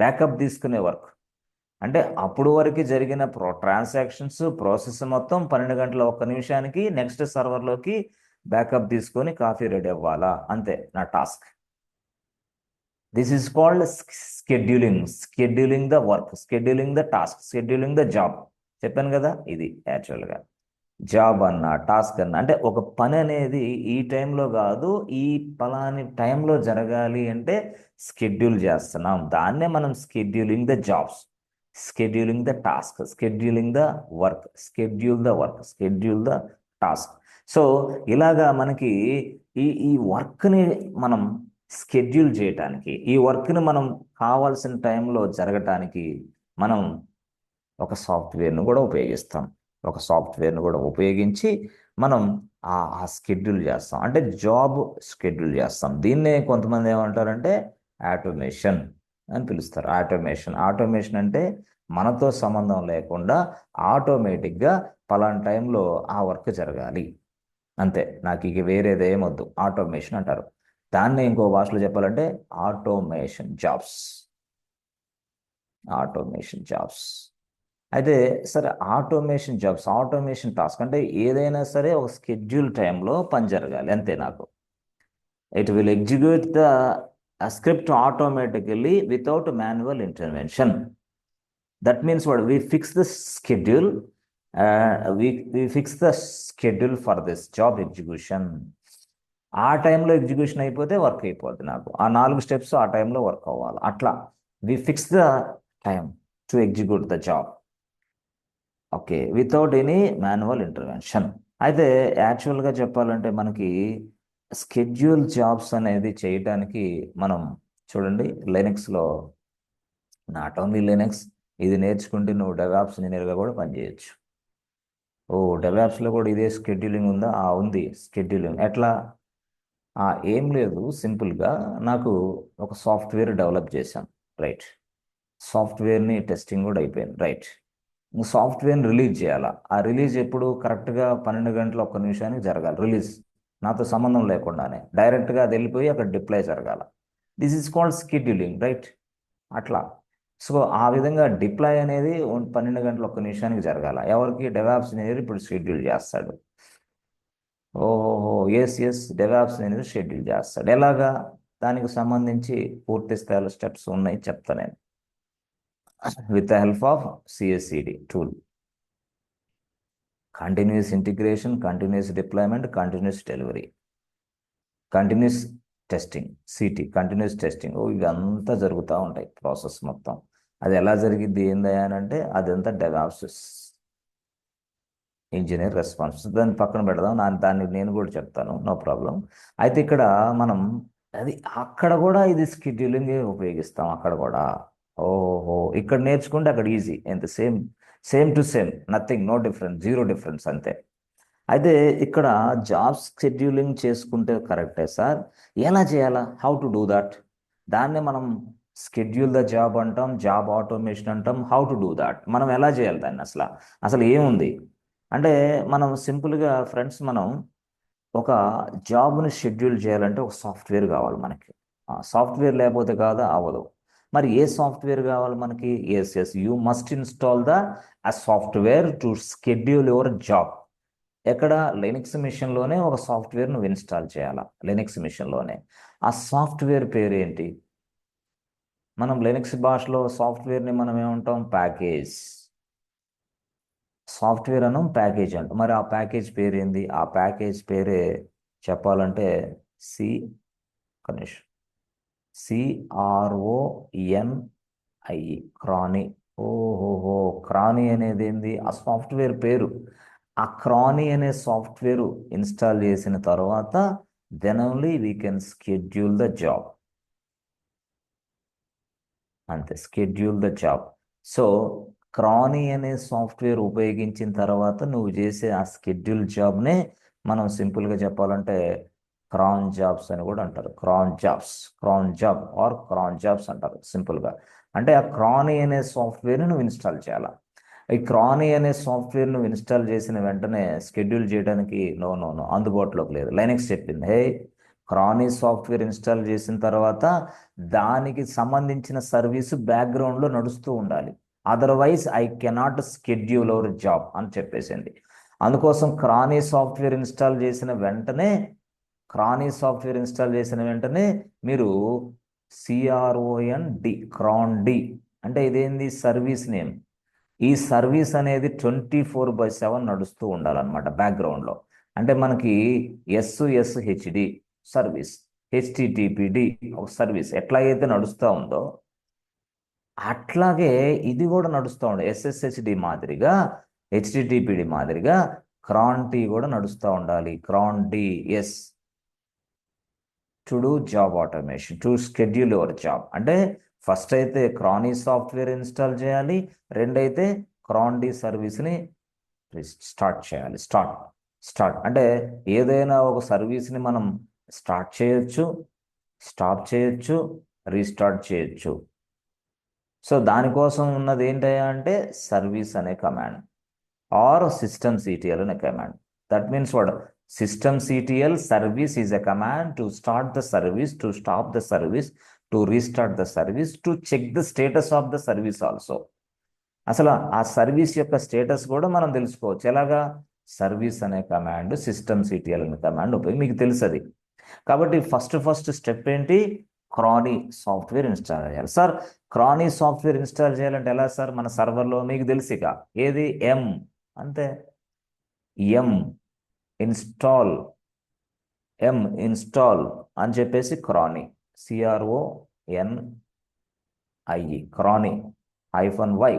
బ్యాకప్ తీసుకునే వర్క్. అంటే అప్పుడు వరకు జరిగిన ట్రాన్సాక్షన్స్ ప్రాసెస్ మొత్తం 12 గంటల 1 నిమిషానికి నెక్స్ట్ సర్వర్లోకి బ్యాకప్ తీసుకొని కాఫీ రెడీ అవ్వాలా, అంతే నా task. This is called scheduling the work, scheduling the task, scheduling the job. చెప్పాను కదా, ఇది యాక్చువల్గా జాబ్ అన్న, టాస్క్ అన్న. అంటే ఒక పని అనేది ఈ టైంలో కాదు, ఈ పలాని టైంలో జరగాలి అంటే షెడ్యూల్ చేస్తున్నాం. దాన్నే మనం scheduling the jobs, scheduling the task, scheduling the work, schedule the task. So ఇలాగా మనకి ఈ వర్క్ని మనం షెడ్యూల్ చేయటానికి, ఈ వర్క్ని మనం కావాల్సిన టైంలో జరగటానికి మనం ఒక సాఫ్ట్వేర్ను కూడా ఉపయోగిస్తాం. ఒక సాఫ్ట్వేర్ను కూడా ఉపయోగించి మనం ఆ షెడ్యూల్ చేస్తాం. అంటే జాబ్ షెడ్యూల్ చేస్తాం. దీన్నే కొంతమంది ఏమంటారంటే ఆటోమేషన్ అని పిలుస్తారు. ఆటోమేషన్ అంటే మనతో సంబంధం లేకుండా ఆటోమేటిక్గా పలానా టైంలో ఆ వర్క్ జరగాలి, అంతే, నాకు ఇక వేరేది ఏమొద్దు, ఆటోమేషన్ అంటారు. దాన్ని ఇంకో భాషలో చెప్పాలంటే ఆటోమేషన్ జాబ్స్. అయితే సరే, ఆటోమేషన్ టాస్క్ అంటే ఏదైనా సరే ఒక షెడ్యూల్ టైంలో పని జరగాలి, అంతే. నాకు it will execute the script automatically without manual intervention. That means what, we fix the schedule, we fix the schedule for this job execution. ఆ టైంలో ఎగ్జిక్యూషన్ అయిపోతే వర్క్ అయిపోద్ది. నాకు ఆ 4 స్టెప్స్ ఆ టైంలో వర్క్ అవ్వాలి. అట్లా we fix the time to execute the job, okay, without any manual intervention. అయితే యాక్చువల్గా చెప్పాలంటే మనకి స్కెడ్యూల్ జాబ్స్ అనేది చేయడానికి మనం చూడండి, లెనెక్స్లో, నాట్ ఓన్లీ లెనెక్స్, ఇది నేర్చుకుంటే నువ్వు డెవాప్స్ ఇంజనీర్గా కూడా పనిచేయచ్చు. ఓ, డెవాప్స్లో కూడా ఇదే షెడ్యూలింగ్ ఉందా? ఉంది, షెడ్యూలింగ్ ఎట్లా? ఏం లేదు, సింపుల్గా నాకు ఒక సాఫ్ట్వేర్ డెవలప్ చేశాను, రైట్. సాఫ్ట్వేర్ని టెస్టింగ్ కూడా అయిపోయింది, రైట్. సాఫ్ట్వేర్ని రిలీజ్ చేయాలా. ఆ రిలీజ్ ఎప్పుడు? కరెక్ట్గా 12 గంటల 1 నిమిషానికి జరగాలి రిలీజ్. నాతో సంబంధం లేకుండానే డైరెక్ట్గా అది వెళ్ళిపోయి అక్కడ డిప్లాయ్ జరగాల. This is called scheduling, right? అట్లా. సో ఆ విధంగా డిప్లాయ్ అనేది 12 గంటల 1 నిమిషానికి జరగాల. ఎవరికి? డెవాప్స్ ఇంజనీర్ ఇప్పుడు షెడ్యూల్ చేస్తాడు. ఓహో, yes yes, DevOps engineer schedule చేస్తాడు. ఎలాగా? దానికి సంబంధించి పూర్తి స్థాయిలో స్టెప్స్ ఉన్నాయి, చెప్తా నేను. With the help of CICD tool. Continuous integration, continuous deployment, continuous delivery, continuous testing, CT, continuous testing. ఇవంతా జరుగుతూ ఉంటాయి ప్రాసెస్ మొత్తం. అది ఎలా జరిగిద్ది ఏందయ్యా అని అంటే అదంతా డెవాప్స్ ఇంజనీర్ రెస్పాన్స్. దాన్ని పక్కన పెడదాం, దాన్ని నేను కూడా చెప్తాను, నో ప్రాబ్లం. అయితే ఇక్కడ మనం అది అక్కడ కూడా ఇది స్కెడ్యూలింగ్ ఉపయోగిస్తాం అక్కడ కూడా. ఓహో, ఇక్కడ నేర్చుకుంటే అక్కడ ఈజీ, ఎంత same, same to same, nothing, no difference, zero difference, అంతే. అయితే ఇక్కడ జాబ్ షెడ్యూలింగ్ చేసుకుంటే కరెక్టే సార్, ఎలా చేయాలా? How to do that? దాన్నే మనం స్కెడ్యూల్ ద జాబ్ అంటాం, జాబ్ ఆటోమేషన్ అంటాం. How to do that? మనం ఎలా చేయాలి దాన్ని? అసలు అసలు ఏముంది అంటే, మనం సింపుల్గా ఫ్రెండ్స్, మనం ఒక జాబ్ని షెడ్యూల్ చేయాలంటే ఒక సాఫ్ట్వేర్ కావాలి మనకి. ఆ సాఫ్ట్వేర్ లేకపోతే కాదా, అవ్వదు. మరి ఏ సాఫ్ట్వేర్ కావాలి మనకి? Yes yes, you must install the ఆ software to schedule your job. ఎక్కడ? లినక్స్ మిషన్లోనే ఒక సాఫ్ట్వేర్ నువ్వు ఇన్స్టాల్ చేయాలా, లినక్స్ మిషన్లోనే. ఆ సాఫ్ట్వేర్ పేరు ఏంటి? మనం లినక్స్ భాషలో సాఫ్ట్వేర్ని మనం ఏమంటాం? ప్యాకేజ్. సాఫ్ట్వేర్ అనం, ప్యాకేజ్ అంటాం. మరి ఆ ప్యాకేజ్ పేరు ఏంది? ఆ ప్యాకేజ్ పేరే చెప్పాలంటే సి కనిష్ CRONI, క్రానీ. ఓహోహో, క్రానీ అనేది ఏంది? ఆ సాఫ్ట్వేర్ పేరు. ఆ క్రానీ అనే సాఫ్ట్వేర్ ఇన్స్టాల్ చేసిన తర్వాత then only we can schedule the job. అంతే, schedule the job. So cronie అనే సాఫ్ట్వేర్ ఉపయోగించిన తర్వాత నువ్వు చేసే ఆ స్కెడ్యూల్ జాబ్నే మనం సింపుల్గా చెప్పాలంటే క్రాన్ జాబ్స్ అని కూడా అంటారు. క్రాన్ జాబ్స్, క్రాన్ జాబ్ ఆర్ క్రాన్ జాబ్స్ అంటారు సింపుల్గా. అంటే ఆ క్రానీ అనే సాఫ్ట్వేర్ని నువ్వు ఇన్స్టాల్ చేయాలా. ఈ క్రానీ అనే సాఫ్ట్వేర్ నువ్వు ఇన్స్టాల్ చేసిన వెంటనే స్కెడ్యూల్ చేయడానికి నో నో నో, అందుబాటులోకి లేదు. లైనక్స్ చెప్పింది, హే, క్రానీ సాఫ్ట్వేర్ ఇన్స్టాల్ చేసిన తర్వాత దానికి సంబంధించిన సర్వీసు బ్యాక్గ్రౌండ్లో నడుస్తూ ఉండాలి. Otherwise I cannot schedule our job అని చెప్పేసింది. అందుకోసం క్రానీ సాఫ్ట్వేర్ ఇన్స్టాల్ చేసిన వెంటనే మీరు క్రాన్ డి అంటే ఇదేంది? Service name. ఈ సర్వీస్ అనేది 24/7 నడుస్తూ ఉండాలన్నమాట బ్యాక్గ్రౌండ్లో. అంటే మనకి SSHD సర్వీస్, HTTPD ఒక సర్వీస్ ఎట్లాగైతే నడుస్తూ ఉందో అట్లాగే ఇది కూడా నడుస్తూ ఉండే SSHD మాదిరిగా, HTTPD మాదిరిగా క్రాన్ టీ కూడా నడుస్తూ ఉండాలి. Cron D, yes, to do job automation, to schedule your job. అంటే ఫస్ట్ అయితే క్రానీ సాఫ్ట్వేర్ ఇన్స్టాల్ చేయాలి, రెండైతే క్రాన్ డి సర్వీస్ని స్టార్ట్ చేయాలి. స్టార్ట్ అంటే ఏదైనా ఒక సర్వీస్ని మనం స్టార్ట్ చేయొచ్చు, స్టాప్ చేయొచ్చు, రీస్టార్ట్ చేయొచ్చు. సో దానికోసం ఉన్నది ఏంటయ్యా అంటే సర్వీస్ అనే కమాండ్ ఆర్ సిస్టమ్ సిటిఎల్ అనే command. That means what? Systemctl service is a command to start the service, to stop the service, to restart the service, to check the status of the service also. అసలు ఆ service యొక్క status కూడా మనం తెలుసుకోవచ్చు. ఎలాగా? Service అనే command, system CTL అనే command ఉపయోగి, మీకు తెలుసు అది. కాబట్టి ఫస్ట్ స్టెప్ ఏంటి? క్రానీ సాఫ్ట్వేర్ ఇన్స్టాల్ చేయాలి. సార్ క్రానీ సాఫ్ట్వేర్ ఇన్స్టాల్ చేయాలంటే ఎలా సార్? మన సర్వర్లో మీకు తెలుసుగా ఏది? అంతే. ఎం ఇన్స్టాల్, ఇన్స్టాల్ అని చెప్పేసి క్రానీ, CRONI, క్రానీ -Y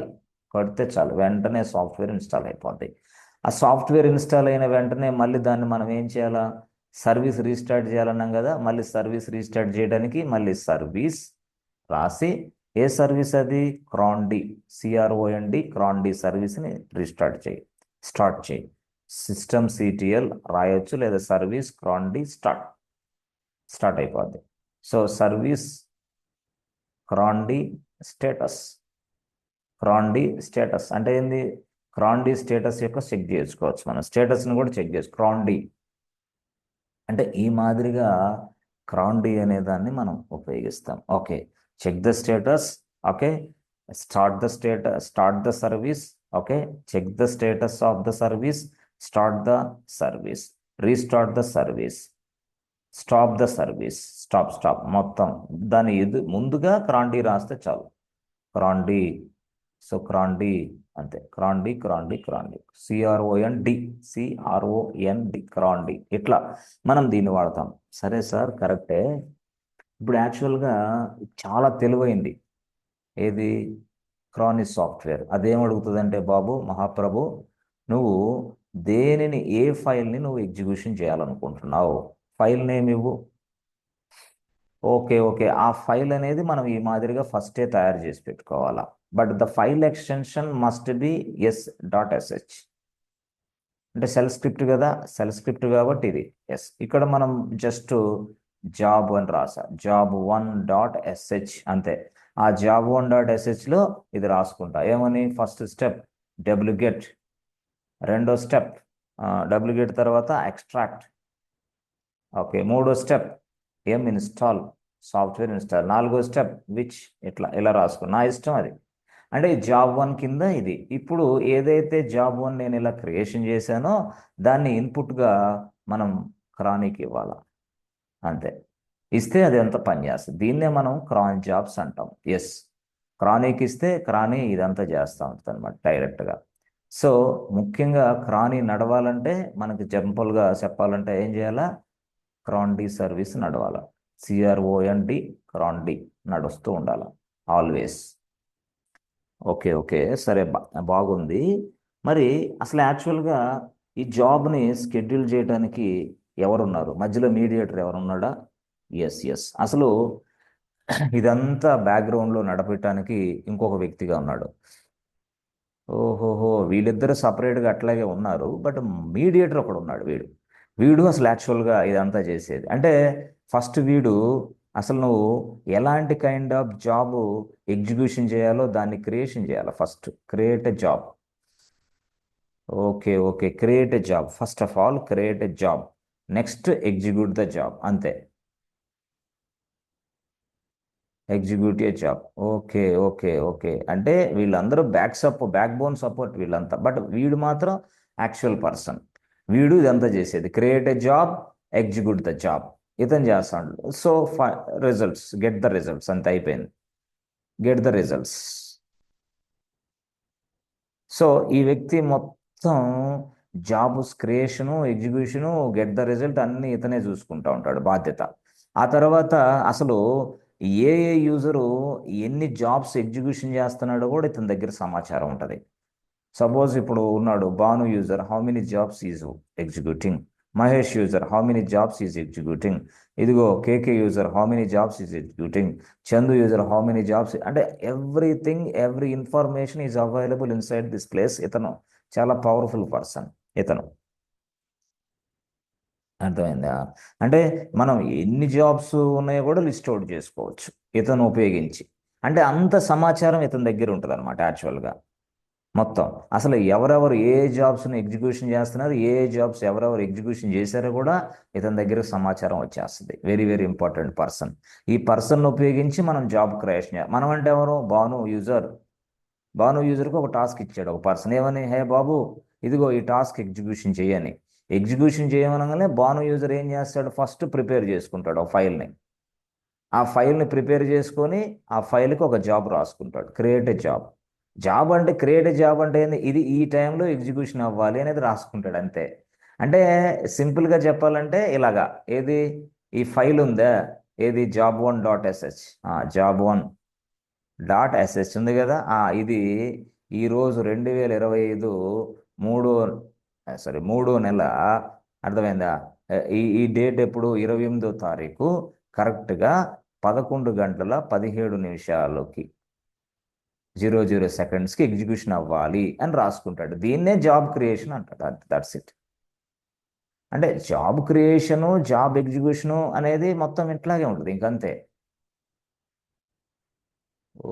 కొడితే చాలు, వెంటనే సాఫ్ట్వేర్ ఇన్స్టాల్ అయిపోద్ది. ఆ సాఫ్ట్వేర్ ఇన్స్టాల్ అయిన వెంటనే మళ్ళీ దాన్ని మనం ఏం చేయాలా? సర్వీస్ రీస్టార్ట్ చేయాలన్నాం కదా. మళ్ళీ సర్వీస్ రీస్టార్ట్ చేయడానికి మళ్ళీ సర్వీస్ రాసి, ఏ సర్వీస్ అది? Cron D, CROND, cron D సర్వీస్ని స్టార్ట్ చేయి. సిస్టమ్ సిటిఎల్ రాయొచ్చు, లేదా సర్వీస్ క్రాన్ డి స్టార్ట్ అయిపోద్ది. So service cron D status. Cron D status అంటే ఏంది? క్రాన్ డి స్టేటస్ యొక్క చెక్ చేసుకోవచ్చు మనం, స్టేటస్ని కూడా చెక్ చేసుకోవచ్చు. క్రాన్ డి అంటే ఈ మాదిరిగా క్రాండీ అనే దాన్ని మనం ఉపయోగిస్తాం. Okay, check the status. Okay, start the service. Okay, check the status of the service, start the service, restart the service, stop the service, stop మొత్తం దాని ముందుగా క్రాండీ రాస్తే చాలు. క్రాండీ. సో క్రాండీ, అంతే. క్రాండీ CROND, CROND, క్రాండీ. ఇట్లా మనం దీన్ని వాడతాం. సరే సార్, కరెక్టే. ఇప్పుడు యాక్చువల్గా చాలా తెలివైంది ఏది, క్రానీ సాఫ్ట్వేర్. అదేం అడుగుతుందంటే, బాబు మహాప్రభు, నువ్వు దేనిని, ఏ ఫైల్ని నువ్వు ఎగ్జిక్యూషన్ చేయాలనుకుంటున్నావు, ఫైల్ నేమ్ ఇవ్వు. ఓకే ఓకే, ఆ ఫైల్ అనేది మనం ఈ మాదిరిగా ఫస్టే తయారు చేసి పెట్టుకోవాలా. But the file extension must be s.sh. అంటే సెల్ స్క్రిప్ట్ కదా, సెల్ స్క్రిప్ట్ కాబట్టి ఇది ఎస్. ఇక్కడ మనం జస్ట్ జాబ్ అని రాసా, job1.sh, అంతే. ఆ job1.shలో ఇది రాసుకుంటా ఏమని, ఫస్ట్ స్టెప్ wget, రెండో స్టెప్ wget తర్వాత ఎక్స్ట్రాక్ట్. ఓకే, మూడో స్టెప్ ఇన్స్టాల్, సాఫ్ట్వేర్ ఇన్స్టాల్. నాలుగో స్టెప్ విచ్, ఇట్లా ఇలా రాసుకో, నా ఇష్టం అది. అంటే జాబ్ 1 కింద ఇది. ఇప్పుడు ఏదైతే జాబ్ 1 నేను ఇలా క్రియేషన్ చేశానో దాన్ని ఇన్పుట్గా మనం క్రానీకి ఇవ్వాలి, అంతే. ఇస్తే అది ఎంత పనిచేస్తుంది. దీన్నే మనం క్రాన్ జాబ్స్ అంటాం. ఎస్, క్రానీకి ఇస్తే క్రానీ ఇదంతా చేస్తూ ఉంటుంది అనమాట డైరెక్ట్గా. సో ముఖ్యంగా క్రానీ నడవాలంటే మనకి సింపుల్గా చెప్పాలంటే ఏం చేయాలా, క్రాండీ సర్వీస్ నడవాల. CROND, క్రాండీ నడుస్తూ ఉండాలి ఆల్వేస్. ఓకే ఓకే, సరే, బాగుంది. మరి అసలు యాక్చువల్గా ఈ జాబ్ని స్కెడ్యూల్ చేయడానికి ఎవరున్నారు మధ్యలో, మీడియేటర్ ఎవరున్నాడా? ఎస్, అసలు ఇదంతా బ్యాక్గ్రౌండ్లో నడపటానికి ఇంకొక వ్యక్తిగా ఉన్నాడు. ఓహోహో, వీళ్ళిద్దరు సపరేట్గా అట్లాగే ఉన్నారు, బట్ మీడియేటర్ ఒకడు ఉన్నాడు. వీడు వీడు అసలు యాక్చువల్గా ఇదంతా చేసేది. అంటే ఫస్ట్ వీడు అసలు నువ్వు ఎలాంటి కైండ్ ఆఫ్ జాబ్ ఎగ్జిక్యూషన్ చేయాలో దాన్ని క్రియేషన్ చేయాలి. First create a job. Okay okay, create a job. First of all create a job, next execute the job, అంతే. Execute a job. Okay okay okay, అంటే వీళ్ళందరూ బ్యాక్ బోన్ సపోర్ట్ వీళ్ళంతా, but వీడు మాత్రం actual person. వీడు ఇదంతా చేసేది, create a job, execute the job, ఇతను చేస్తాడు. So results, get the results, అంత అయిపోయింది. Get the results. సో ఈ వ్యక్తి మొత్తం jobs creation, execution, get the result అన్ని ఇతనే చూసుకుంటా ఉంటాడు, బాధ్యత. ఆ తర్వాత అసలు ఏ యూజరు ఎన్ని జాబ్స్ ఎగ్జిక్యూషన్ చేస్తున్నాడో కూడా ఇతని దగ్గర సమాచారం ఉంటుంది. సపోజ్ ఇప్పుడు ఉన్నాడు Bhanu user, how many jobs is executing. Mahesh user, how many jobs is executing. ఇదిగో KK user, how many jobs is executing. Chandu user, how many jobs. అంటే everything, every information is available inside this place. ఇతను చాలా powerful person ఇతను. అర్థమైందా? అంటే మనం ఎన్ని jobs ఉన్నాయో కూడా లిస్ట్ అవుట్ చేసుకోవచ్చు ఇతను ఉపయోగించి. అంటే అంత సమాచారం ఇతని దగ్గర ఉంటుంది అనమాట యాక్చువల్గా. మొత్తం అసలు ఎవరెవరు ఏ జాబ్స్ని ఎగ్జిక్యూషన్ చేస్తున్నారు, ఏ జాబ్స్ ఎవరెవరు ఎగ్జిక్యూషన్ చేశారో కూడా ఇతని దగ్గర సమాచారం వచ్చేస్తుంది. Very very important person. ఈ పర్సన్ ఉపయోగించి మనం జాబ్ క్రియేషన్ చేయాలి. మనం అంటే ఎవరు, భాను యూజర్. భాను యూజర్కి ఒక టాస్క్ ఇచ్చాడు ఒక పర్సన్, ఏమని, హే బాబు ఇదిగో ఈ టాస్క్ ఎగ్జిక్యూషన్ చేయని. ఎగ్జిక్యూషన్ చేయమనగానే భాను యూజర్ ఏం చేస్తాడు, ఫస్ట్ ప్రిపేర్ చేసుకుంటాడు ఒక ఫైల్ని. ఆ ఫైల్ని ప్రిపేర్ చేసుకొని ఆ ఫైల్కి ఒక జాబ్ రాసుకుంటాడు, క్రియేట్ ఏ జాబ్. జాబ్ అంటే, క్రియేట్ ఏ జాబ్ అంటే ఏంది, ఇది ఈ టైంలో ఎగ్జిక్యూషన్ అవ్వాలి అనేది రాసుకుంటాడు, అంతే. అంటే సింపుల్గా చెప్పాలంటే ఇలాగా, ఏది, ఈ ఫైల్ ఉందా, ఏది job1.sh, job1.sh ఉంది కదా, ఇది ఈరోజు 2025 మూడో మూడో నెల, అర్థమైందా? ఈ డేట్ ఎప్పుడు, 28వ తారీఖు, కరెక్ట్గా 11 గంటల 17 నిమిషాలకి 00 సెకండ్స్కి ఎగ్జిక్యూషన్ అవ్వాలి అని రాసుకుంటాడు. దీన్నే జాబ్ క్రియేషన్ అంటాడు. That's it. అంటే జాబ్ క్రియేషను, జాబ్ ఎగ్జిక్యూషను అనేది మొత్తం ఇట్లాగే ఉంటుంది, ఇంకంతే.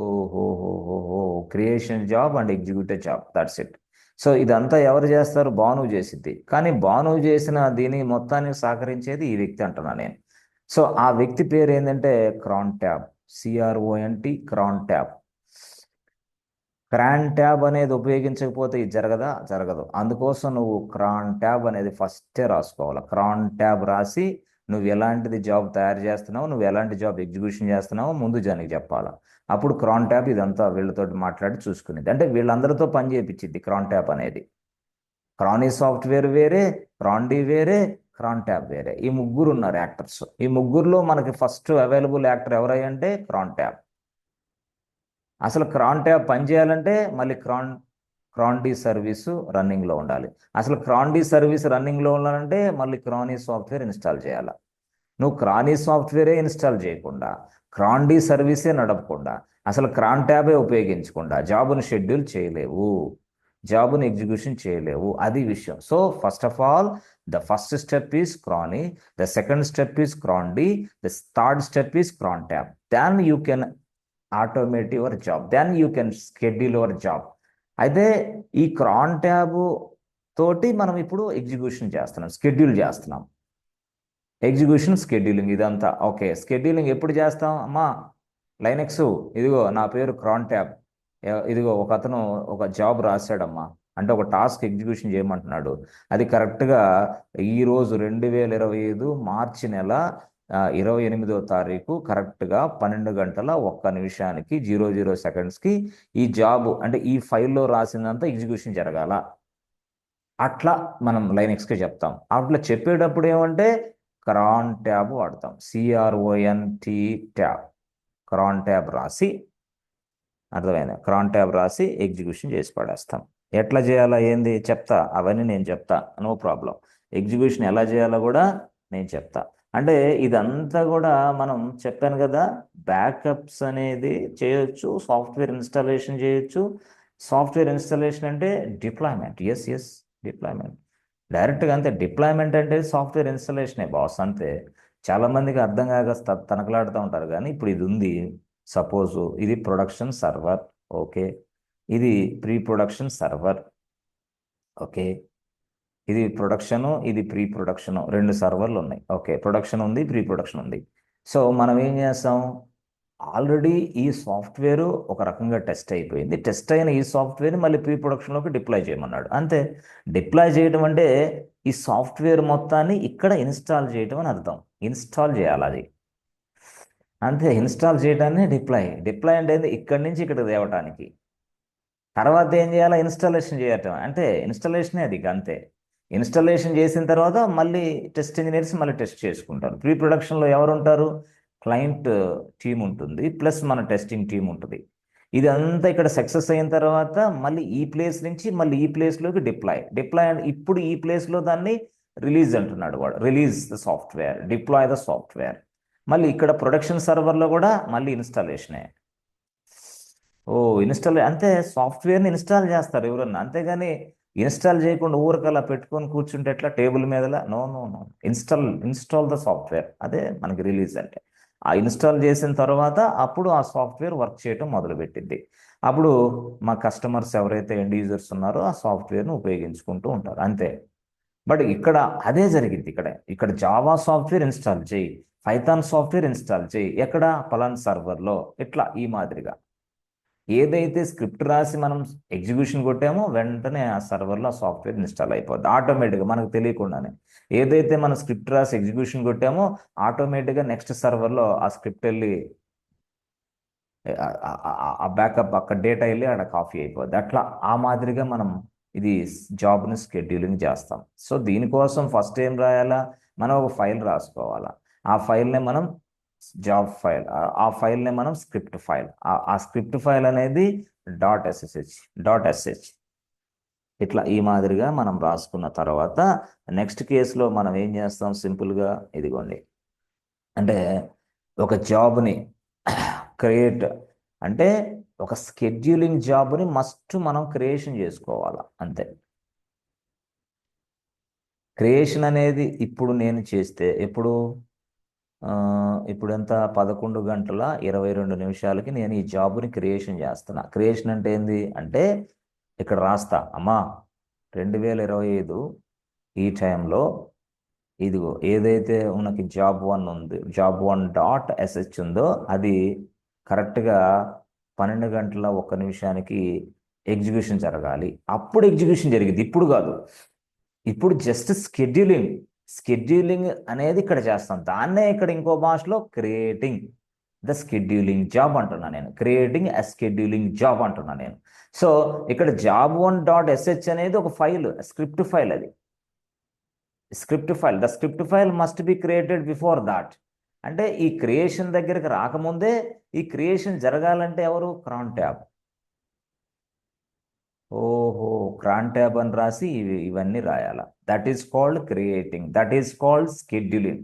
ఓహోహోహోహో, creation job and executive job, that's it. So ఇదంతా ఎవరు చేస్తారు? భాను చేసిద్ది. కానీ భాను చేసిన దీని మొత్తానికి సహకరించేది ఈ వ్యక్తి అంటున్నా నేను. సో ఆ వ్యక్తి పేరు ఏంటంటే క్రాన్ ట్యాబ్, CRONT, క్రాన్ ట్యాబ్. క్రాన్ ట్యాబ్ అనేది ఉపయోగించకపోతే ఇది జరగదు. అందుకోసం నువ్వు క్రాన్ ట్యాబ్ అనేది ఫస్టే రాసుకోవాలి. క్రాన్ ట్యాబ్ రాసి నువ్వు ఎలాంటిది జాబ్ తయారు చేస్తున్నావు, నువ్వు ఎలాంటి జాబ్ ఎగ్జిక్యూషన్ చేస్తున్నావో ముందు జనానికి చెప్పాలా. అప్పుడు క్రాన్ ట్యాబ్ ఇదంతా వీళ్ళతో మాట్లాడి చూసుకునేది. అంటే వీళ్ళందరితో పని చేయించింది క్రాన్ ట్యాబ్ అనేది. క్రానీ సాఫ్ట్వేర్ వేరే, క్రాండీ వేరే, క్రాన్ ట్యాబ్ వేరే. ఈ ముగ్గురు ఉన్నారు యాక్టర్స్. ఈ ముగ్గురులో మనకి ఫస్ట్ అవైలబుల్ యాక్టర్ ఎవరయ్యంటే క్రాన్ ట్యాబ్. అసలు క్రాన్ ట్యాబ్ పనిచేయాలంటే మళ్ళీ క్రాండీ సర్వీసు రన్నింగ్లో ఉండాలి. అసలు క్రాండీ సర్వీస్ రన్నింగ్లో ఉండాలంటే మళ్ళీ క్రానీ సాఫ్ట్వేర్ ఇన్స్టాల్ చేయాలి. నువ్వు క్రానీ సాఫ్ట్వేరే ఇన్స్టాల్ చేయకుండా, క్రాండీ సర్వీసే నడపకుండా, అసలు క్రాన్ ట్యాబే ఉపయోగించకుండా జాబుని షెడ్యూల్ చేయలేవు, జాబుని ఎగ్జిక్యూషన్ చేయలేవు. అది విషయం. So first of all the first step is cronie, the second step is crond, the third step is crontab. Then you can automate your job, then you can schedule your job. అయితే ఈ క్రాన్ tab తోటి మనం ఇప్పుడు execution చేస్తున్నాం, schedule చేస్తున్నాం. Execution, scheduling ఇదంతా okay. Scheduling ఎప్పుడు చేస్తాం? అమ్మా లైనెక్స్, ఇదిగో నా పేరు క్రాన్ ట్యాబ్, ఇదిగో ఒక అతను ఒక జాబ్ రాశాడమ్మా, అంటే ఒక టాస్క్ ఎగ్జిక్యూషన్ చేయమంటున్నాడు. అది కరెక్ట్గా ఈరోజు 2025 మార్చి నెల 28వ తారీఖు కరెక్ట్గా 12 గంటల 1 నిమిషానికి 00 సెకండ్స్కి ఈ జాబ్ అంటే ఈ ఫైల్లో రాసిందంతా ఎగ్జిక్యూషన్ జరగాల. అట్లా మనం లైనెక్స్కి చెప్తాం. అట్లా చెప్పేటప్పుడు ఏమంటే క్రాన్ ట్యాబ్ వాడతాం. CRONT ట్యాబ్, క్రాన్ ట్యాబ్ రాసి, అర్థమైంది, క్రాన్ ట్యాబ్ రాసి ఎగ్జిక్యూషన్ చేసి పడేస్తాం. ఎట్లా చేయాలా ఏంది చెప్తా, అవన్నీ నేను చెప్తా, నో ప్రాబ్లం. ఎగ్జిక్యూషన్ ఎలా చేయాలో కూడా నేను చెప్తా. అంటే ఇదంతా కూడా మనం చెప్పాను కదా, బ్యాకప్స్ అనేది చేయొచ్చు, సాఫ్ట్వేర్ ఇన్స్టాలేషన్ చేయొచ్చు. సాఫ్ట్వేర్ ఇన్స్టాలేషన్ అంటే డిప్లాయ్మెంట్. ఎస్ డిప్లాయ్మెంట్ డైరెక్ట్గా అంతే. డిప్లాయ్మెంట్ అంటే సాఫ్ట్వేర్ ఇన్స్టాలేషనే బాస్, అంతే. చాలామందికి అర్థం కాక తనకలాడుతూ ఉంటారు. కానీ ఇప్పుడు ఇది ఉంది, సపోజు ఇది ప్రొడక్షన్ సర్వర్, ఓకే, ఇది ప్రీ ప్రొడక్షన్ సర్వర్, ఓకే, ఇది ప్రొడక్షను, ఇది ప్రీ ప్రొడక్షను, 2 సర్వర్లు ఉన్నాయి. ఓకే, ప్రొడక్షన్ ఉంది, ప్రీ ప్రొడక్షన్ ఉంది. సో మనం ఏం చేస్తాం, ఆల్రెడీ ఈ సాఫ్ట్వేర్ ఒక రకంగా టెస్ట్ అయిపోయింది. టెస్ట్ అయిన ఈ సాఫ్ట్వేర్ని మళ్ళీ ప్రీ ప్రొడక్షన్లోకి డిప్లాయ్ చేయమన్నాడు, అంతే. డిప్లాయ్ చేయడం అంటే ఈ సాఫ్ట్వేర్ మొత్తాన్ని ఇక్కడ ఇన్స్టాల్ చేయడం అని అర్థం. ఇన్స్టాల్ చేయాలి అది, అంతే. ఇన్స్టాల్ చేయడాన్ని డిప్లాయ్ అంటే ఇక్కడి నుంచి ఇక్కడ తేవటానికి. తర్వాత ఏం చేయాలా, ఇన్స్టాలేషన్ చేయటం, అంటే ఇన్స్టాలేషనే అది, అంతే. ఇన్స్టాలేషన్ చేసిన తర్వాత మళ్ళీ టెస్ట్ ఇంజనీర్స్ మళ్ళీ టెస్ట్ చేసుకుంటారు. ప్రీ ప్రొడక్షన్లో ఎవరు ఉంటారు? క్లయింట్ టీమ్ ఉంటుంది, ప్లస్ మన టెస్టింగ్ టీం ఉంటుంది. ఇదంతా ఇక్కడ సక్సెస్ అయిన తర్వాత మళ్ళీ ఈ ప్లేస్ నుంచి మళ్ళీ ఈ ప్లేస్లోకి డిప్లాయ్ ఇప్పుడు ఈ ప్లేస్లో దాన్ని రిలీజ్ అంటున్నాడు వాడు. Release the software, deploy the software. మళ్ళీ ఇక్కడ ప్రొడక్షన్ సర్వర్లో కూడా మళ్ళీ ఇన్స్టాలేషనే. ఓ అంతే. సాఫ్ట్వేర్ని ఇన్స్టాల్ చేస్తారు ఎవరన్నా, అంతేగాని ఇన్స్టాల్ చేయకుండా ఊరికలా పెట్టుకొని కూర్చుంటే ఎట్లా టేబుల్ మీదలా? నో. ఇన్స్టాల్ ద సాఫ్ట్వేర్, అదే మనకి రిలీజ్ అంటే. ఆ ఇన్స్టాల్ చేసిన తర్వాత అప్పుడు ఆ సాఫ్ట్వేర్ వర్క్ చేయటం మొదలుపెట్టింది. అప్పుడు మా కస్టమర్స్ ఎవరైతే ఎండ్ యూజర్స్ ఉన్నారో ఆ సాఫ్ట్వేర్ను ఉపయోగించుకుంటూ ఉంటారు, అంతే. బట్ ఇక్కడ అదే జరిగింది. ఇక్కడ జావా సాఫ్ట్వేర్ ఇన్స్టాల్ చేయి, పైథాన్ సాఫ్ట్వేర్ ఇన్స్టాల్ చేయి, ఎక్కడ? పలాన్ సర్వర్లో, ఇట్లా ఈ మాదిరిగా. ఏదైతే స్క్రిప్ట్ రాసి మనం ఎగ్జిక్యూషన్ కొట్టామో వెంటనే ఆ సర్వర్లో ఆ సాఫ్ట్వేర్ ఇన్స్టాల్ అయిపోద్ది ఆటోమేటిక్గా, మనకు తెలియకుండానే. ఏదైతే మనం స్క్రిప్ట్ రాసి ఎగ్జిక్యూషన్ కొట్టామో ఆటోమేటిక్గా నెక్స్ట్ సర్వర్లో ఆ స్క్రిప్ట్ వెళ్ళి ఆ బ్యాకప్ అక్కడ డేటా వెళ్ళి అక్కడ కాపీ అయిపోద్ది. అట్లా ఆ మాదిరిగా మనం ఇది జాబ్ని షెడ్యూలింగ్ చేస్తాం. సో దీనికోసం ఫస్ట్ ఏం రాయాలా, మనం ఒక ఫైల్ రాసుకోవాలా. ఆ ఫైల్నే మనం జాబ్ ఫైల్, ఆ ఫైల్నే మనం స్క్రిప్ట్ ఫైల్. ఆ స్క్రిప్ట్ ఫైల్ అనేది .sh ఇట్లా ఈ మాదిరిగా మనం రాసుకున్న తర్వాత నెక్స్ట్ కేసులో మనం ఏం చేస్తాం, సింపుల్గా ఇదిగోండి, అంటే ఒక జాబ్ని క్రియేట్ అంటే ఒక షెడ్యూలింగ్ జాబ్ని మస్ట్ మనం క్రియేషన్ చేసుకోవాలా, అంతే. క్రియేషన్ అనేది ఇప్పుడు నేను చేస్తే ఇప్పుడు ఎంత 11 గంటల 22 నిమిషాలకి నేను ఈ జాబ్ని క్రియేషన్ చేస్తున్నా. క్రియేషన్ అంటే ఏంది అంటే ఇక్కడ రాస్తా, అమ్మా 2025 ఈ టైంలో ఇదిగో ఏదైతే మనకి జాబ్ 1 ఉంది, job1.sh ఉందో అది కరెక్ట్గా 12 గంటల 1 నిమిషానికి ఎగ్జిక్యూషన్ జరగాలి. అప్పుడు ఎగ్జిక్యూషన్ జరిగింది, ఇప్పుడు కాదు. ఇప్పుడు జస్ట్ స్కెడ్యూలింగ్ అనేది ఇక్కడ చేస్తాం. దాన్నే ఇక్కడ ఇంకో భాషలో క్రియేటింగ్ ద స్కెడ్యూలింగ్ జాబ్ అంటున్నా నేను. క్రియేటింగ్ ఎ స్కెడ్యూలింగ్ జాబ్ అంటున్నా నేను. సో ఇక్కడ job1.sh అనేది ఒక ఫైల్, స్క్రిప్ట్ ఫైల్. అది script file. The script file must be created before that. అంటే ఈ క్రియేషన్ దగ్గరికి రాకముందే ఈ క్రియేషన్ జరగాలంటే ఎవరు? Crontab. ఓహో, క్రాన్ ట్యాబ్ అని రాసి ఇవన్నీ రాయాల. That is called creating, that is called scheduling.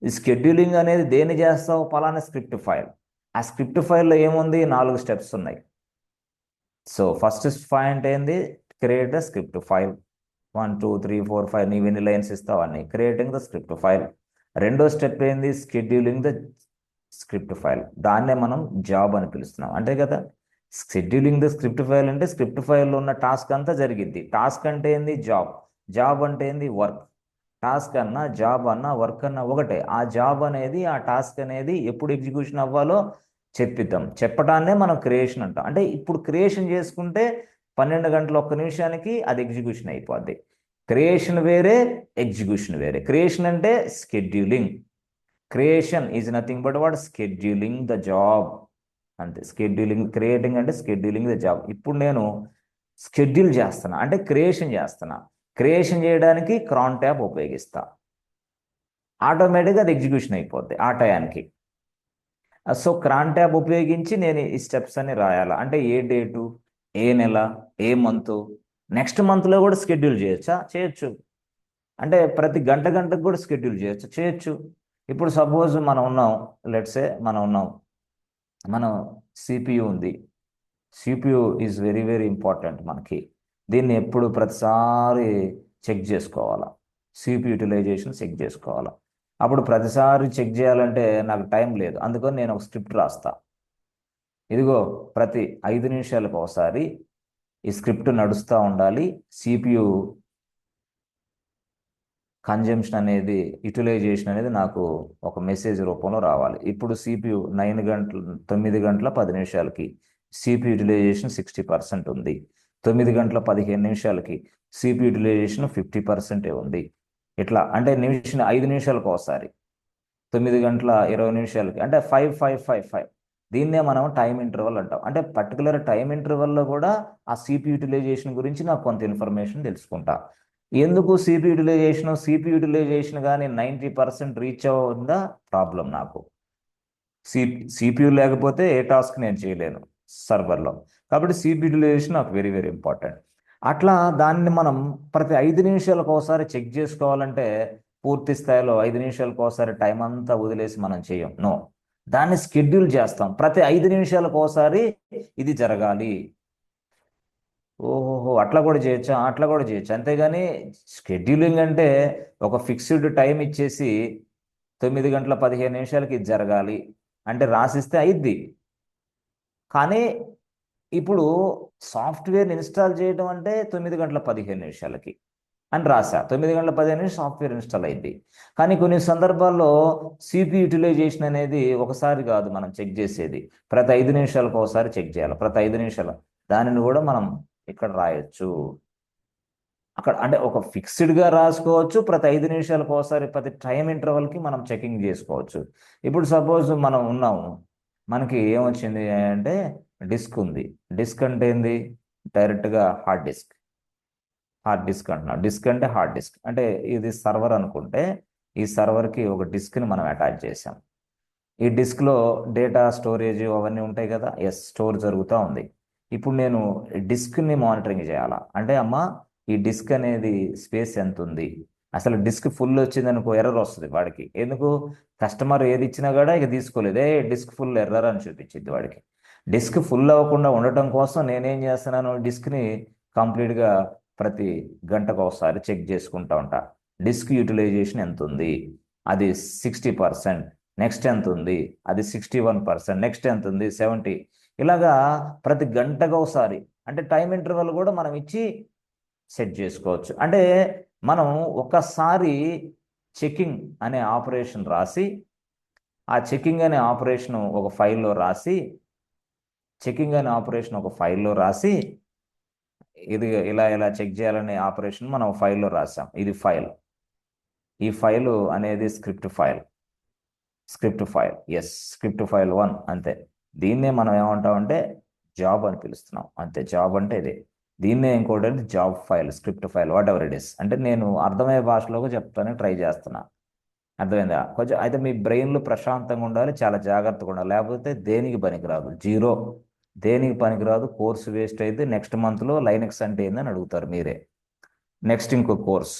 ఈ స్కెడ్యూలింగ్ అనేది దేన్ని చేస్తావు? పలానా స్క్రిప్ట్ ఫైల్. ఆ స్క్రిప్ట్ ఫైల్లో ఏముంది? 4 స్టెప్స్ ఉన్నాయి. సో ఫస్ట్ పాయింట్ ఏంది? Create the script file. 1 2 3 4 5 నీవు ఎన్ని లైన్స్ ఇస్తావు అన్ని. Creating the script file. రెండో స్టెప్ ఏంది? Scheduling the script file. దాన్నే మనం జాబ్ అని పిలుస్తున్నాం, అంతే కదా. షెడ్యూలింగ్ ద స్క్రిప్ట్ ఫైల్ అంటే స్క్రిప్ట్ ఫైల్లో ఉన్న టాస్క్ అంతా జరిగిద్ది. టాస్క్ అంటే ఏంది? జాబ్ అంటే ఏంది? వర్క్. టాస్క్ అన్నా జాబ్ అన్నా వర్క్ అన్నా ఒకటే. ఆ జాబ్ అనేది, ఆ టాస్క్ అనేది ఎప్పుడు ఎగ్జిక్యూషన్ అవ్వాలో చెప్పిద్దాం. చెప్పడాన్నే మనం క్రియేషన్ అంటాం. అంటే ఇప్పుడు క్రియేషన్ చేసుకుంటే 12 గంటల 1 నిమిషానికి అది ఎగ్జిక్యూషన్ అయిపోద్ది. క్రియేషన్ వేరే, ఎగ్జిక్యూషన్ వేరే. క్రియేషన్ అంటే scheduling. Creation is nothing but what? Scheduling the job, అంతే. స్కెడ్యూలింగ్, క్రియేటింగ్ అంటే స్కెడ్యూలింగ్ ద జాబ్. ఇప్పుడు నేను స్కెడ్యూల్ చేస్తున్నా అంటే క్రియేషన్ చేస్తున్నా. క్రియేషన్ చేయడానికి క్రాన్ ట్యాబ్ ఉపయోగిస్తా. ఆటోమేటిక్గా అది ఎగ్జిక్యూషన్ అయిపోద్ది ఆ టయానికి. సో క్రాన్ ట్యాబ్ ఉపయోగించి నేను ఈ స్టెప్స్ అన్ని రాయాలా. అంటే ఏ డేటు, ఏ నెల, ఏ మంత్, నెక్స్ట్ మంత్లో కూడా షెడ్యూల్ చేయొచ్చా? చేయొచ్చు. అంటే ప్రతి గంటకు కూడా షెడ్యూల్ చేయొచ్చు. ఇప్పుడు సపోజ్ మనం ఉన్నాం, లెట్సే మనం సిపియు ఉంది. CPU is very very important మనకి. దీన్ని ఎప్పుడు ప్రతిసారి చెక్ చేసుకోవాలా. సిపియు యూటిలైజేషన్ చెక్ చేసుకోవాలా. అప్పుడు ప్రతిసారి చెక్ చేయాలంటే నాకు టైం లేదు. అందుకని నేను ఒక స్క్రిప్ట్ రాస్తా. ఇదిగో ప్రతి 5 నిమిషాలకు ఒకసారి ఈ స్క్రిప్ట్ నడుస్తూ ఉండాలి. సిపియు కన్జంప్షన్ అనేది, యూటిలైజేషన్ అనేది నాకు ఒక మెసేజ్ రూపంలో రావాలి. ఇప్పుడు సిపియు 9 గంటల 10 నిమిషాలకి సిపియు యూటిలైజేషన్ 60% ఉంది. 9 గంటల 15 నిమిషాలకి సిపియు యూటిలైజేషన్ 50% ఉంది. ఇట్లా అంటే 5 నిమిషాలకు ఒకసారి. 9 గంటల 20 నిమిషాలకి అంటే 5 5 5 5. దీన్నే మనం టైం ఇంటర్వల్ అంటాం. అంటే పర్టికులర్ టైం ఇంటర్వల్లో కూడా ఆ సిపి యూటిలైజేషన్ గురించి నాకు కొంత ఇన్ఫర్మేషన్ తెలుసుకుంటా. ఎందుకు సిపి యూటిలైజేషన్ కానీ 90% రీచ్ అవుతుందా ప్రాబ్లం నాకు. సిపియు లేకపోతే ఏ టాస్క్ నేను చేయలేను సర్వర్లో. కాబట్టి సిపి యూటిలైజేషన్ నాకు వెరీ వెరీ ఇంపార్టెంట్. అట్లా దాన్ని మనం ప్రతి 5 నిమిషాలకు ఒకసారి చెక్ చేసుకోవాలంటే పూర్తి స్థాయిలో 5 నిమిషాలకు ఒకసారి టైం అంతా వదిలేసి మనం చేయం. నో, దాన్ని షెడ్యూల్ చేస్తాం. ప్రతి 5 నిమిషాలకు ఒకసారి ఇది జరగాలి. ఓహోహో, అట్లా కూడా చేయొచ్చా? అట్లా కూడా చేయొచ్చు. అంతేగాని షెడ్యూలింగ్ అంటే ఒక ఫిక్స్డ్ టైం ఇచ్చేసి 9 గంటల 15 నిమిషాలకి ఇది జరగాలి అంటే రాసిస్తే అయిద్ది. కానీ ఇప్పుడు సాఫ్ట్వేర్ ఇన్స్టాల్ చేయడం అంటే 9 గంటల 15 నిమిషాలకి అని రాసా. 9 గంటల 15 నిమిషాలు సాఫ్ట్వేర్ ఇన్స్టాల్ అయింది. కానీ కొన్ని సందర్భాల్లో సిపి యూటిలైజేషన్ అనేది ఒకసారి కాదు మనం చెక్ చేసేది, ప్రతి 5 నిమిషాలకు ఒకసారి చెక్ చేయాలి. ప్రతి 5 నిమిషాలు దానిని కూడా మనం ఇక్కడ రాయొచ్చు. అక్కడ అంటే ఒక ఫిక్స్డ్గా రాసుకోవచ్చు. ప్రతి 5 నిమిషాలకు ఒకసారి ప్రతి టైం ఇంటర్వల్కి మనం చెకింగ్ చేసుకోవచ్చు. ఇప్పుడు సపోజ్ మనం ఉన్నాము, మనకి ఏమొచ్చింది అంటే డిస్క్ ఉంది. డిస్క్ అంటే ఏంది? డైరెక్ట్గా హార్డ్ డిస్క్ అంటున్నాం. డిస్క్ అంటే హార్డ్ డిస్క్. అంటే ఇది సర్వర్ అనుకుంటే ఈ సర్వర్కి ఒక డిస్క్ని మనం అటాచ్ చేసాం. ఈ డిస్క్లో డేటా స్టోరేజ్ అవన్నీ ఉంటాయి కదా. స్టోర్ జరుగుతూ ఉంది. ఇప్పుడు నేను డిస్క్ని మానిటరింగ్ చేయాలా అంటే అమ్మ ఈ డిస్క్ అనేది స్పేస్ ఎంత ఉంది. అసలు డిస్క్ ఫుల్ వచ్చింది అనుకో ఎర్రర్ వస్తుంది వాడికి. ఎందుకు? కస్టమర్ ఏది ఇచ్చినా కూడా ఇక తీసుకోలేదే, డిస్క్ ఫుల్ ఎర్రర్ అని చూపించింది వాడికి. డిస్క్ ఫుల్ అవ్వకుండా ఉండటం కోసం నేనేం చేస్తున్నాను, డిస్క్ని కంప్లీట్గా ప్రతి గంటకు ఒకసారి చెక్ చేసుకుంటా ఉంటా. డిస్క్ యూటిలైజేషన్ ఎంత ఉంది? అది 60%. నెక్స్ట్ ఎంత ఉంది? అది 61%. నెక్స్ట్ ఎంత ఉంది? 70. ఇలాగా ప్రతి గంటకు ఒకసారి అంటే టైం ఇంటర్వల్ కూడా మనం ఇచ్చి సెట్ చేసుకోవచ్చు. అంటే మనం ఒకసారి చెకింగ్ అనే ఆపరేషన్ రాసి, ఆ చెకింగ్ అనే ఆపరేషన్ ఒక ఫైల్లో రాసి, చెకింగ్ అనే ఆపరేషన్ ఒక ఫైల్లో రాసి, ఇది ఇలా ఇలా చెక్ చేయాలనే ఆపరేషన్ మనం ఫైల్లో రాసాం. ఇది ఫైల్. ఈ ఫైలు అనేది script file yes, script file 1 అంతే. దీన్నే మనం ఏమంటామంటే జాబ్ అని పిలుస్తున్నాం అంతే. జాబ్ అంటే ఇదే. దీన్నే ఇంకోటి అంటే job file, script file, what ever it is. అంటే నేను అర్థమయ్యే భాషలోకి చెప్తాను, ట్రై చేస్తున్నా. అర్థమైందా? కొంచెం అయితే మీ బ్రెయిన్లో ప్రశాంతంగా ఉండాలి, చాలా జాగ్రత్తగా ఉండాలి, లేకపోతే దేనికి పనికిరాదు, జీరో. దేనికి పనికిరాదు, కోర్సు వేస్ట్ అయితే నెక్స్ట్ మంత్లో లైనెక్స్ అంటే ఏందని అడుగుతారు మీరే. నెక్స్ట్ ఇంకో కోర్స్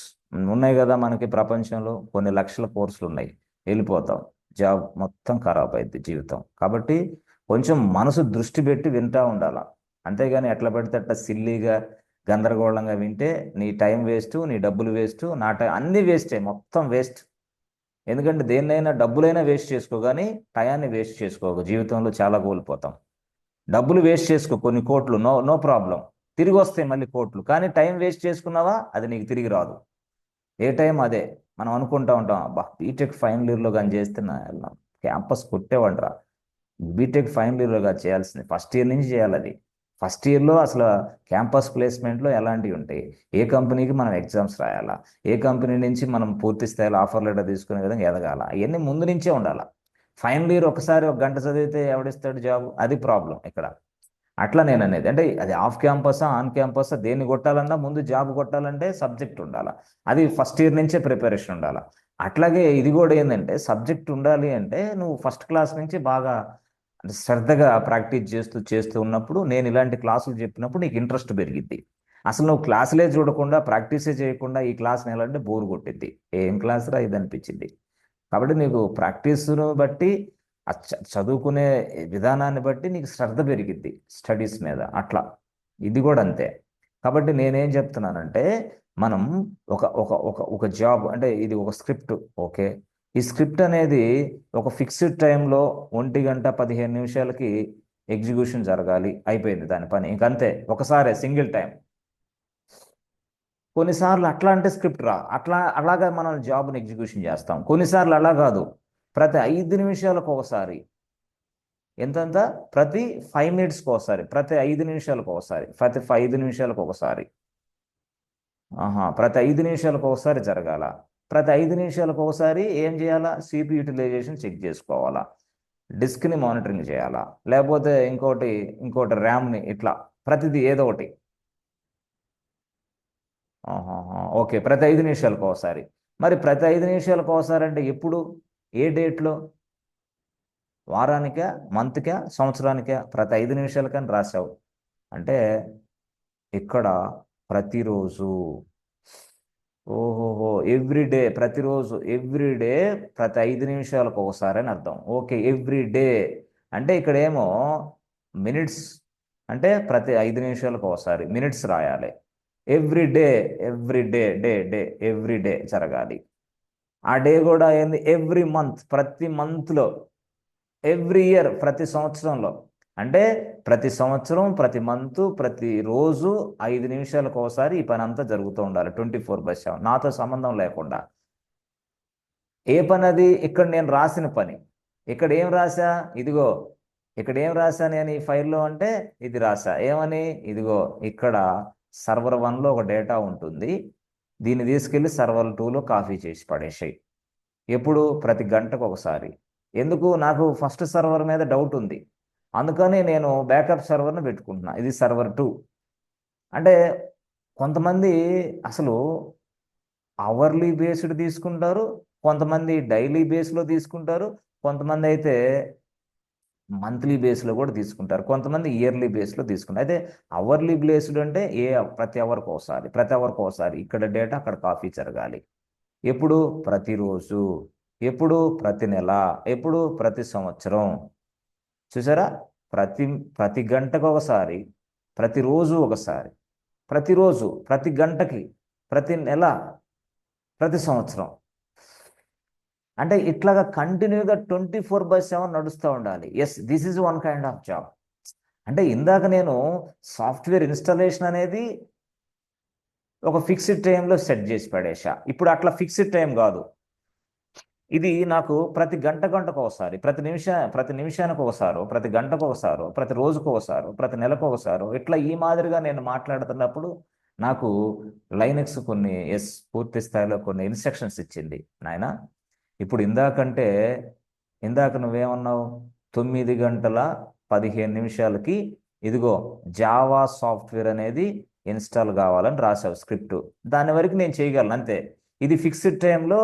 ఉన్నాయి కదా మనకి ప్రపంచంలో, కొన్ని లక్షల కోర్సులు ఉన్నాయి. వెళ్ళిపోతాం, జాబ్ మొత్తం ఖరాబ్ అయింది జీవితం. కాబట్టి కొంచెం మనసు దృష్టి పెట్టి వింటా ఉండాల. అంతేగాని ఎట్లా పెడితే అట్లా సిల్లీగా గందరగోళంగా వింటే నీ టైం వేస్ట్, నీ డబ్బులు వేస్ట్, నా టైం అన్నీ వేస్టే, మొత్తం వేస్ట్. ఎందుకంటే దేన్నైనా డబ్బులైనా వేస్ట్ చేసుకో, కానీ టయాన్ని వేస్ట్ చేసుకోక జీవితంలో చాలా కోల్పోతాం. డబ్బులు వేస్ట్ చేసుకో, కొన్ని కోట్లు, నో నో ప్రాబ్లం, తిరిగి వస్తాయి మళ్ళీ కోట్లు. కానీ టైం వేస్ట్ చేసుకున్నావా, అది నీకు తిరిగి రాదు. ఏ టైం అదే. మనం అనుకుంటా ఉంటాం, అబ్బా బీటెక్ ఫైనల్ ఇయర్లో కానీ చేస్తే క్యాంపస్ కొట్టేవాడ్రా. బీటెక్ ఫైనల్ ఇయర్లో కాదు చేయాల్సింది, ఫస్ట్ ఇయర్ నుంచి చేయాలి అది. ఫస్ట్ ఇయర్లో అసలు క్యాంపస్ ప్లేస్మెంట్లో ఎలాంటివి ఉంటాయి, ఏ కంపెనీకి మనం ఎగ్జామ్స్ రాయాలా, ఏ కంపెనీ నుంచి మనం పూర్తి స్థాయిలో ఆఫర్ లెటర్ తీసుకునే విధంగా ఎదగాల, అవన్నీ ముందు నుంచే ఉండాలి. ఫైనల్ ఇయర్ ఒకసారి ఒక గంట చదివితే ఎవడిస్తాడు జాబ్, అది ప్రాబ్లం ఇక్కడ. అట్లా నేను అనేది అంటే అది ఆఫ్ క్యాంపసా ఆన్ క్యాంపసా దేన్ని కొట్టాలన్నా ముందు జాబ్ కొట్టాలంటే సబ్జెక్ట్ ఉండాలి. అది ఫస్ట్ ఇయర్ నుంచే ప్రిపరేషన్ ఉండాలి. అట్లాగే ఇది కూడా ఏంటంటే సబ్జెక్ట్ ఉండాలి అంటే నువ్వు ఫస్ట్ క్లాస్ నుంచి బాగా శ్రద్ధగా ప్రాక్టీస్ చేస్తూ చేస్తూ ఉన్నప్పుడు, నేను ఇలాంటి క్లాసులు చెప్పినప్పుడు నీకు ఇంట్రెస్ట్ పెరిగిద్ది. అసలు నువ్వు క్లాసులే చూడకుండా ప్రాక్టీసే చేయకుండా ఈ క్లాస్ నేలంటే బోర్ కొట్టిద్ది, ఏం క్లాస్ రా ఇది అనిపించింది. కాబట్టి నీకు ప్రాక్టీస్ను బట్టి, చదువుకునే విధానాన్ని బట్టి నీకు శ్రద్ధ పెరిగిద్ది స్టడీస్ మీద. అట్లా ఇది కూడా అంతే. కాబట్టి నేనేం చెప్తున్నానంటే మనం ఒక ఒక ఒక ఒక జాబ్ అంటే ఇది ఒక స్క్రిప్ట్. ఓకే, ఈ స్క్రిప్ట్ అనేది ఒక ఫిక్స్డ్ టైంలో 1 గంట 15 నిమిషాలకి ఎగ్జిక్యూషన్ జరగాలి, అయిపోయింది దాని పని ఇంకంతే, ఒకసారి సింగిల్ టైం. కొన్నిసార్లు అట్లా అంటే స్క్రిప్ట్ రా, అలాగా మనం జాబ్ని ఎగ్జిక్యూషన్ చేస్తాం. కొన్నిసార్లు అలా కాదు, ప్రతి 5 నిమిషాలకు ఒకసారి, ఎంతంత, ప్రతి 5 మినిట్స్కి ఒకసారి, ప్రతి 5 నిమిషాలకు ఒకసారి, ప్రతి 5 నిమిషాలకు ఒకసారి, ప్రతి 5 నిమిషాలకు ఒకసారి జరగాల. ప్రతి 5 నిమిషాలకు ఒకసారి ఏం చేయాలా, సిపి యూటిలైజేషన్ చెక్ చేసుకోవాలా, డిస్క్ని మానిటరింగ్ చేయాలా, లేకపోతే ఇంకోటి ర్యామ్ని, ఇట్లా ప్రతిదీ ఏదో ఒకటి. ఓకే, ప్రతి 5 నిమిషాలకు ఒకసారి. మరి ప్రతి 5 నిమిషాలకు ఒకసారి అంటే ఎప్పుడు, ఏ డేట్లో, వారానికా, మంత్కా, సంవత్సరానికా? ప్రతి 5 నిమిషాలకని రాసావు అంటే ఇక్కడ ప్రతిరోజు, ఓహోహో, ఎవ్రీడే, ప్రతిరోజు, ఎవ్రీడే, ప్రతి 5 నిమిషాలకు ఒకసారి అని అర్థం. ఓకే, ఎవ్రీడే అంటే ఇక్కడేమో మినిట్స్, అంటే ప్రతి 5 నిమిషాలకు ఒకసారి మినిట్స్ రాయాలి. ఎవ్రీడే, ఎవ్రీడే, డే ఎవ్రీడే జరగాలి. ఆ డే కూడా ఏంది, ఎవ్రీ మంత్, ప్రతి మంత్లో, ఎవ్రీ ఇయర్, ప్రతి సంవత్సరంలో. అంటే ప్రతి సంవత్సరం, ప్రతి మంత్, ప్రతి రోజు 5 నిమిషాలకు ఒకసారి ఈ పని అంతా జరుగుతూ ఉండాలి 24/7, నాతో సంబంధం లేకుండా. ఏ పని అది, ఇక్కడ నేను రాసిన పని. ఇక్కడ ఏం రాసా, ఇదిగో ఇక్కడ ఏం రాసా నేను ఈ ఫైల్లో అంటే ఇది రాసా. ఏమని, ఇదిగో ఇక్కడ సర్వర్ 1లో ఒక డేటా ఉంటుంది, దీన్ని తీసుకెళ్ళి సర్వర్ 2లో కాపీ చేసి పడేసాయి. ఎప్పుడు, ప్రతి గంటకు ఒకసారి. ఎందుకు, నాకు ఫస్ట్ సర్వర్ మీద డౌట్ ఉంది, అందుకని నేను బ్యాకప్ సర్వర్ని పెట్టుకుంటున్నా, ఇది సర్వర్ 2. అంటే కొంతమంది అసలు అవర్లీ బేస్డ్ తీసుకుంటారు, కొంతమంది డైలీ బేస్లో తీసుకుంటారు, కొంతమంది అయితే మంత్లీ బేస్లో కూడా తీసుకుంటారు, కొంతమంది ఇయర్లీ బేస్లో తీసుకుంటారు. అయితే అవర్లీ బేస్డ్ అంటే ప్రతి అవర్కి ఒకసారి, ప్రతి అవర్కి ఒకసారి ఇక్కడ డేటా అక్కడ కాపీ జరగాలి. ఎప్పుడు, ప్రతిరోజు. ఎప్పుడు, ప్రతి నెల. ఎప్పుడు, ప్రతి సంవత్సరం. చూసారా, ప్రతి ప్రతి గంటకు ఒకసారి, ప్రతిరోజు ఒకసారి, ప్రతిరోజు, ప్రతి గంటకి, ప్రతి నెల, ప్రతి సంవత్సరం. అంటే ఇట్లాగా కంటిన్యూగా 24/7 నడుస్తూ ఉండాలి. Yes, this is one kind of job. అంటే ఇందాక నేను సాఫ్ట్వేర్ ఇన్స్టాలేషన్ అనేది ఒక ఫిక్స్డ్ టైంలో సెట్ చేసి పడేసా. ఇప్పుడు అట్లా ఫిక్స్డ్ టైం కాదు, ఇది నాకు ప్రతి గంటకు ఒకసారి, ప్రతి నిమిషానికి ఒకసారి, ప్రతి గంటకు ఒకసారి, ప్రతి రోజుకు ఒకసారి, ప్రతి నెలకు ఒకసారి, ఇట్లా ఈ మాదిరిగా నేను మాట్లాడుతున్నప్పుడు నాకు లైనక్స్ కొన్ని పూర్తి స్థాయిలో కొన్ని ఇన్స్ట్రక్షన్స్ ఇచ్చింది. నాయన ఇప్పుడు ఇందాక నువ్వేమన్నావు, 9 గంటల 15 నిమిషాలకి ఇదిగో జావా సాఫ్ట్వేర్ అనేది ఇన్స్టాల్ కావాలని రాసావు స్క్రిప్ట్. దాని వరకు నేను చేయగలను అంతే. ఇది ఫిక్స్డ్ టైంలో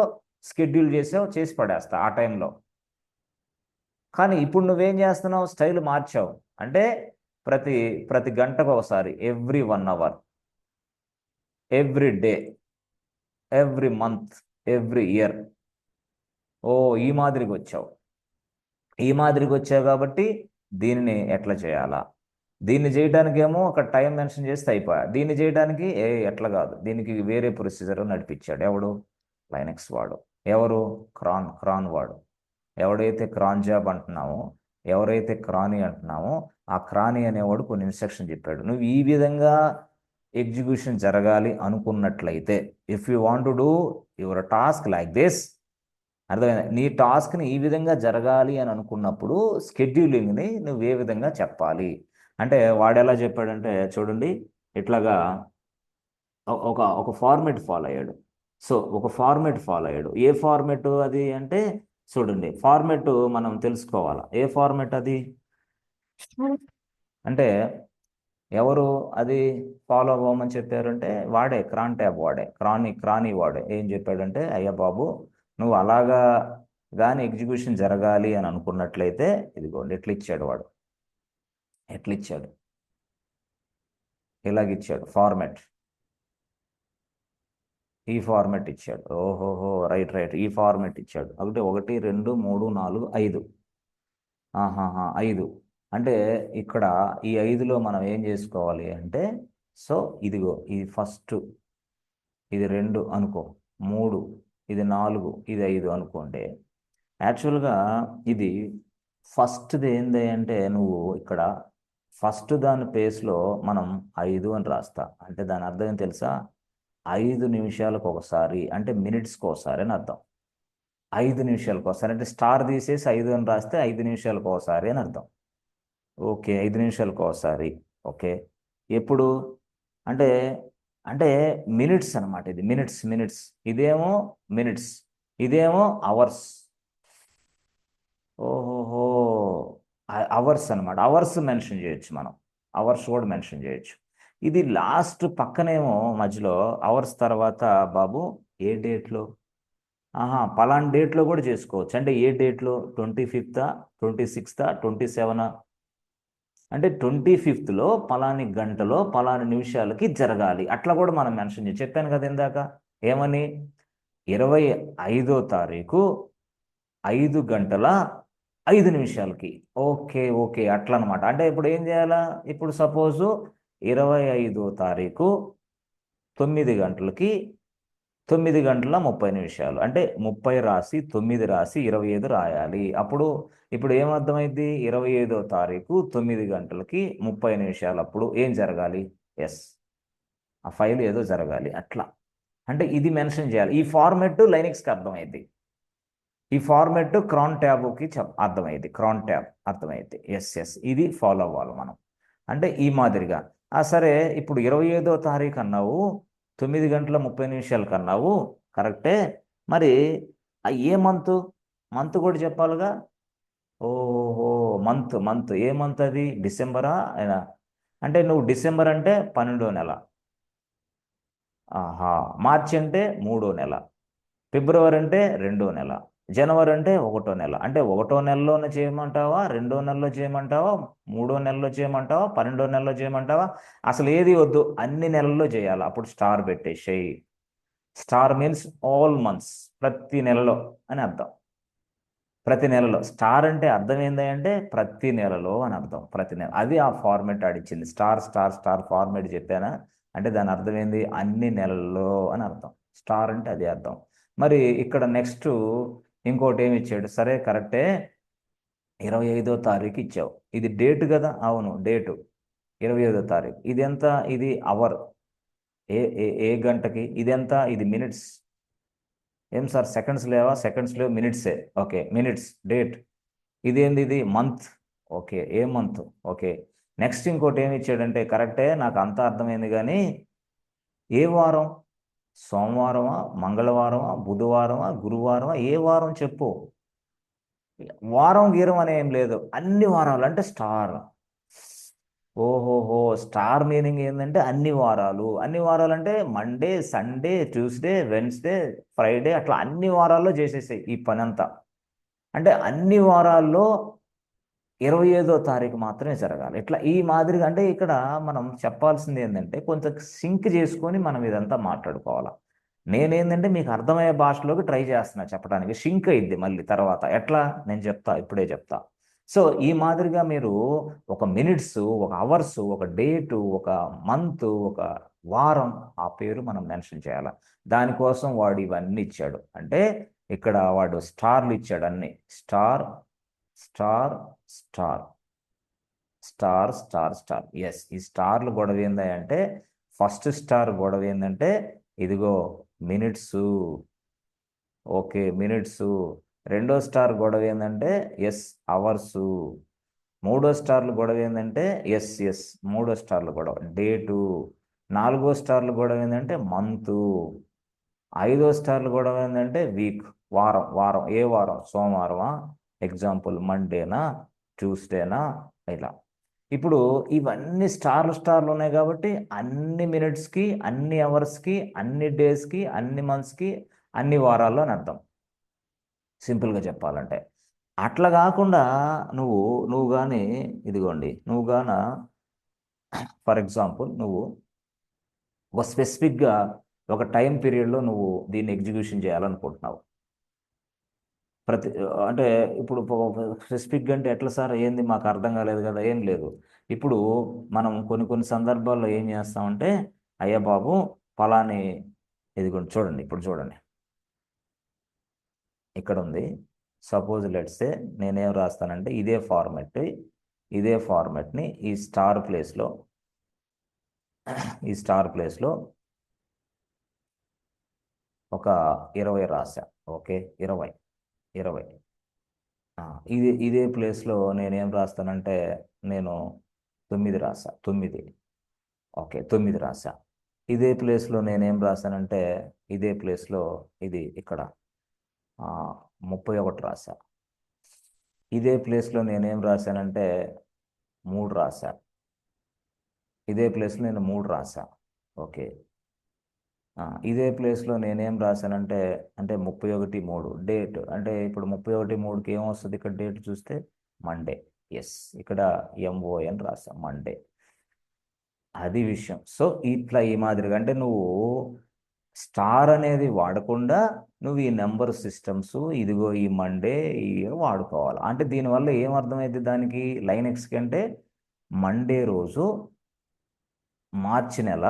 షెడ్యూల్ చేసావు, చేసి పడేస్తా ఆ టైంలో. కానీ ఇప్పుడు నువ్వేం చేస్తున్నావు, స్టైల్ మార్చావు. అంటే ప్రతి ప్రతి గంటకు ఒకసారి, every 1 hour, every day, every month, every year. ఓ ఈ మాదిరిగా వచ్చావు కాబట్టి దీనిని ఎట్లా చేయాలా, దీన్ని చేయడానికేమో ఒక టైం మెన్షన్ చేస్తే అయిపోయా. దీన్ని చేయడానికి ఎట్లా కాదు, దీనికి వేరే ప్రొసీజర్ నడిపించాడు. ఎవడు? లైనక్స్ వాడు. ఎవరు? క్రాన్ వాడు. ఎవడైతే క్రాన్ జాబ్ అంటున్నామో, ఎవరైతే క్రానీ అంటున్నామో, ఆ క్రానీ అనేవాడు కొన్ని ఇన్స్ట్రక్షన్ చెప్పాడు. నువ్వు ఈ విధంగా ఎగ్జిక్యూషన్ జరగాలి అనుకున్నట్లయితే, if you want to do your task like this, అర్థమైంది, నీ టాస్క్ని ఈ విధంగా జరగాలి అని అనుకున్నప్పుడు స్కెడ్యూలింగ్ని నువ్వు ఏ విధంగా చెప్పాలి అంటే, వాడు ఎలా చెప్పాడంటే చూడండి, ఇట్లాగా ఒక ఫార్మేట్ ఫాలో అయ్యాడు. సో ఒక ఫార్మేట్ ఫాలో అయ్యాడు. ఏ ఫార్మేట్ అది అంటే, చూడండి ఫార్మేట్ మనం తెలుసుకోవాలా. ఏ ఫార్మేట్ అది అంటే, ఎవరు అది ఫాలో అవ్వమని చెప్పారంటే, వాడే క్రాన్ ట్యాబ్ వాడే, క్రానీ వాడే. ఏం చెప్పాడంటే, అయ్యా బాబు నువ్వు అలాగా కానీ ఎగ్జిక్యూషన్ జరగాలి అని అనుకున్నట్లయితే ఇదిగోండి ఎట్లా ఇచ్చాడు వాడు, ఇలాగిచ్చాడు ఫార్మెట్. ఈ ఫార్మెట్ ఇచ్చాడు. ఓహోహో, రైట్, ఈ ఫార్మెట్ ఇచ్చాడు. ఒకటి 1 2 3 4 5. ఆహాహా 5 అంటే ఇక్కడ ఈ 5లో మనం ఏం చేసుకోవాలి అంటే, సో ఇదిగో ఇది ఫస్ట్, ఇది 2 అనుకో, 3, ఇది 4, ఇది 5 అనుకోండి. యాక్చువల్గా ఇది ఫస్ట్ది ఏంది అంటే, నువ్వు ఇక్కడ ఫస్ట్ దాని ప్లేస్లో మనం 5 అని రాస్తా. అంటే దాని అర్థం ఏం తెలుసా, 5 నిమిషాలకు ఒకసారి, అంటే మినిట్స్కి ఒకసారి అని అర్థం. 5 నిమిషాలకు ఒకసారి అంటే స్టార్ తీసేసి 5 అని రాస్తే 5 నిమిషాలకు ఒకసారి అని అర్థం. ఓకే, 5 నిమిషాలకు ఒకసారి. ఓకే, ఎప్పుడు అంటే అంటే మినిట్స్ అనమాట. ఇది మినిట్స్, ఇదేమో మినిట్స్, ఇదేమో అవర్స్. ఓహోహో, అవర్స్ అనమాట. అవర్స్ మెన్షన్ చేయొచ్చు మనం, అవర్స్ కూడా మెన్షన్ చేయొచ్చు. ఇది లాస్ట్ పక్కనేమో మధ్యలో అవర్స్ తర్వాత బాబు ఏ డేట్లో, పలానా డేట్లో కూడా చేసుకోవచ్చు. అంటే ఏ డేట్లో, 25th, 26th, 27, అంటే 25th పలాని గంటలో పలాని నిమిషాలకి జరగాలి. అట్లా కూడా మనం మెన్షన్ చేసి చెప్పాను కదా ఇందాక. ఏమని, 25వ తారీఖు 5 గంటల 5 నిమిషాలకి. ఓకే అట్లా అనమాట. అంటే ఇప్పుడు ఏం చేయాలా, ఇప్పుడు సపోజు 25వ తారీఖు 9 గంటలకి 9 గంటల 30 నిమిషాలు, అంటే 30 రాసి 9 రాసి 25 రాయాలి. ఇప్పుడు ఏమర్థమైంది, 25వ తారీఖు 9 గంటలకి 30 నిమిషాలు అప్పుడు ఏం జరగాలి, ఆ ఫైల్ ఏదో జరగాలి అట్లా. అంటే ఇది మెన్షన్ చేయాలి. ఈ ఫార్మెట్ లైనక్స్కి అర్థమైంది, ఈ ఫార్మెట్ క్రాన్ ట్యాబ్కి అర్థమైంది, క్రాన్ ట్యాబ్ అర్థమైంది. ఇది ఫాలో అవ్వాలి మనం. అంటే ఈ మాదిరిగా. సరే, ఇప్పుడు 25వ తారీఖు అన్నావు, 9 గంటల 30 నిమిషాలకు అన్నావు, కరెక్టే. మరి ఏ మంత్ కూడా చెప్పాలిగా. ఓహో, మంత్ ఏ మంత్ అది, డిసెంబరా అయినా? అంటే నువ్వు డిసెంబర్ అంటే 12వ నెల, మార్చి అంటే 3వ నెల, ఫిబ్రవరి అంటే 2వ నెల, జనవరి అంటే 1వ నెల. అంటే 1వ నెలలోనే చేయమంటావా, 2వ నెలలో చేయమంటావా, 3వ నెలలో చేయమంటావా, 12వ నెలలో చేయమంటావా? అసలు ఏది వద్దు, అన్ని నెలల్లో చేయాలి. అప్పుడు స్టార్ పెట్టేసేయి. స్టార్ మీన్స్ ఆల్ మంత్స్, ప్రతి నెలలో అని అర్థం. ప్రతి నెలలో స్టార్ అంటే అర్థం ఏంటంటే ప్రతి నెలలో అని అర్థం. ప్రతి నెల, అది ఆ ఫార్మెట్ ఆడిచ్చింది. స్టార్ ఫార్మెట్ చెప్పానా అంటే దాని అర్థం ఏంది, అన్ని నెలల్లో అని అర్థం. స్టార్ అంటే అది అర్థం. మరి ఇక్కడ నెక్స్ట్ ఇంకోటి ఏమి ఇచ్చాడు, సరే కరెక్టే, 25వ తారీఖు ఇచ్చావు. ఇది డేట్ కదా, అవును డేటు 25వ తారీఖు. ఇది ఎంత, ఇది అవర్, ఏ గంటకి ఇది ఎంత, ఇది మినిట్స్. ఏం సార్ సెకండ్స్ లేవా? సెకండ్స్ లేవు, మినిట్సే. Okay, minutes. డేట్ ఇదేంది, ఇది మంత్. ఓకే, ఏ మంత్. ఓకే, నెక్స్ట్ ఇంకోటి ఏమి ఇచ్చాడంటే, కరెక్టే, నాకు అంతా అర్థమైంది కానీ ఏ వారం? సోమవారమా, మంగళవారమా, బుధవారమా, గురువారమా, ఏ వారం చెప్పు. వారం గీరం అని ఏం లేదు, అన్ని వారాలు అంటే స్టార్. ఓహోహో, స్టార్ మీనింగ్ ఏంటంటే అన్ని వారాలు. అన్ని వారాలు అంటే Monday, Sunday, Tuesday, Wednesday, Friday, అట్లా అన్ని వారాల్లో చేసేసాయి ఈ పని అంతా. అంటే అన్ని వారాల్లో 25వ తారీఖు మాత్రమే జరగాలి. ఇట్లా ఈ మాదిరిగా, అంటే ఇక్కడ మనం చెప్పాల్సింది ఏంటంటే కొంచెం సింక్ చేసుకొని మనం ఇదంతా మాట్లాడుకోవాలా. నేనేంటంటే మీకు అర్థమయ్యే భాషలోకి ట్రై చేస్తున్నా చెప్పడానికి, సింక్ అయింది మళ్ళీ తర్వాత ఎట్లా నేను చెప్తా, ఇప్పుడే చెప్తా. సో ఈ మాదిరిగా మీరు ఒక మినిట్స్, ఒక అవర్స్, ఒక డేటు, ఒక మంత్, ఒక వారం, ఆ పేరు మనం మెన్షన్ చేయాలి. దానికోసం వాడు ఇవన్నీ ఇచ్చాడు. అంటే ఇక్కడ వాడు స్టార్లు ఇచ్చాడు, అన్ని star, star, star, star, star, star. Yes, ఈ స్టార్లు గొడవ ఏందంటే, ఫస్ట్ స్టార్ గొడవ ఏంటంటే ఇదిగో మినిట్స్. Okay, minutes. రెండో స్టార్ గొడవ ఏంటంటే ఎస్, అవర్స్. మూడో స్టార్లు గొడవ ఏంటంటే ఎస్ ఎస్, మూడో స్టార్లు గొడవ డేటు. నాలుగో స్టార్లు గొడవ ఏంటంటే మంతు. ఐదో స్టార్లు గొడవ ఏంటంటే వీక్, వారం. వారం ఏ వారం? సోమవారమా, ఎగ్జాంపుల్ మండేనా, ట్యూస్డేనా, ఇలా. ఇప్పుడు ఇవన్నీ స్టార్లు స్టార్లు ఉన్నాయి కాబట్టి అన్ని మినిట్స్కి, అన్ని అవర్స్కి, అన్ని డేస్కి, అన్ని మంత్స్కి, అన్ని వారాల్లో అని అర్థం, సింపుల్గా చెప్పాలంటే. అట్లా కాకుండా నువ్వు నువ్వు కానీ, ఇదిగోండి, నువ్వు గాన ఫర్ ఎగ్జాంపుల్ నువ్వు ఒక స్పెసిఫిక్గా ఒక టైం పీరియడ్లో నువ్వు దీన్ని ఎగ్జిక్యూషన్ చేయాలనుకుంటున్నావు. ప్రతి అంటే ఇప్పుడు స్పెసిఫిక్గా అంటే ఎట్లా సార్, ఏంది మాకు అర్థం కాలేదు కదా, ఏం లేదు. ఇప్పుడు మనం కొన్ని కొన్ని సందర్భాల్లో ఏం చేస్తామంటే, అయ్యా బాబు ఫలాని, ఇదిగోండి చూడండి, ఇప్పుడు చూడండి, ఇక్కడ ఉంది. సపోజ్ లెట్సే నేనేం రాస్తానంటే ఇదే ఫార్మెట్ని ఈ స్టార్ ప్లేస్లో ఒక 20 రాశా. ఓకే, 20, 20. ఇదే ప్లేస్లో నేనేం రాస్తానంటే, నేను 9 రాసా, 9. ఓకే, 9 రాసా. ఇదే ప్లేస్లో నేనేం రాశానంటే, ఇదే ప్లేస్లో ఇది ఇక్కడ 31 రాసా. ఇదే ప్లేస్లో నేనేం రాశానంటే 3 రాసా. ఇదే ప్లేస్లో నేను 3 రాసా. ఓకే, ఇదే ప్లేస్లో నేనేం రాశానంటే, అంటే 31, 3 డేట్. అంటే ఇప్పుడు 31, 3కి ఏమొస్తుంది ఇక్కడ డేట్ చూస్తే మండే. ఎస్, ఇక్కడ MON రాసా, మండే. అది విషయం. సో ఇట్లా ఈ మాదిరిగా అంటే నువ్వు స్టార్ అనేది వాడకుండా నువ్వు ఈ నెంబర్ సిస్టమ్స్, ఇదిగో ఈ మండే, ఇవి వాడుకోవాలి. అంటే దీనివల్ల ఏం అర్థమైంది దానికి, లైనెక్స్కి అంటే మండే రోజు మార్చి నెల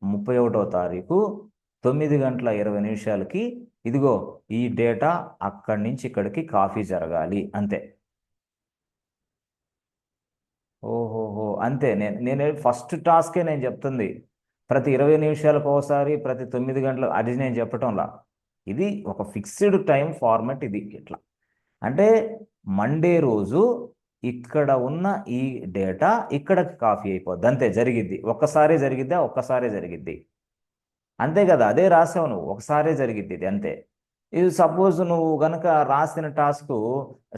31వ తారీఖు 9:20 ఇదిగో ఈ డేటా అక్కడి నుంచి ఇక్కడికి కాపీ జరగాలి, అంతే. ఓహోహో, అంతే. నేను ఫస్ట్ టాస్కే నేను చెప్తుంది. ప్రతి 20 నిమిషాలకు ఒకసారి, ప్రతి 9 గంటలు, అది నేను చెప్పటంలా. ఇది ఒక ఫిక్స్డ్ టైం ఫార్మాట్, ఇది ఇట్లా. అంటే మండే రోజు ఇక్కడ ఉన్న ఈ డేటా ఇక్కడికి కాపీ అయిపోద్ది, అంతే. జరిగిద్ది, ఒక్కసారే జరిగిద్దా? ఒక్కసారే జరిగిద్ది, అంతే కదా. అదే రాసావు నువ్వు, ఒకసారే జరిగిద్ది ఇది, అంతే. ఇది సపోజ్ నువ్వు గనక రాసిన టాస్క్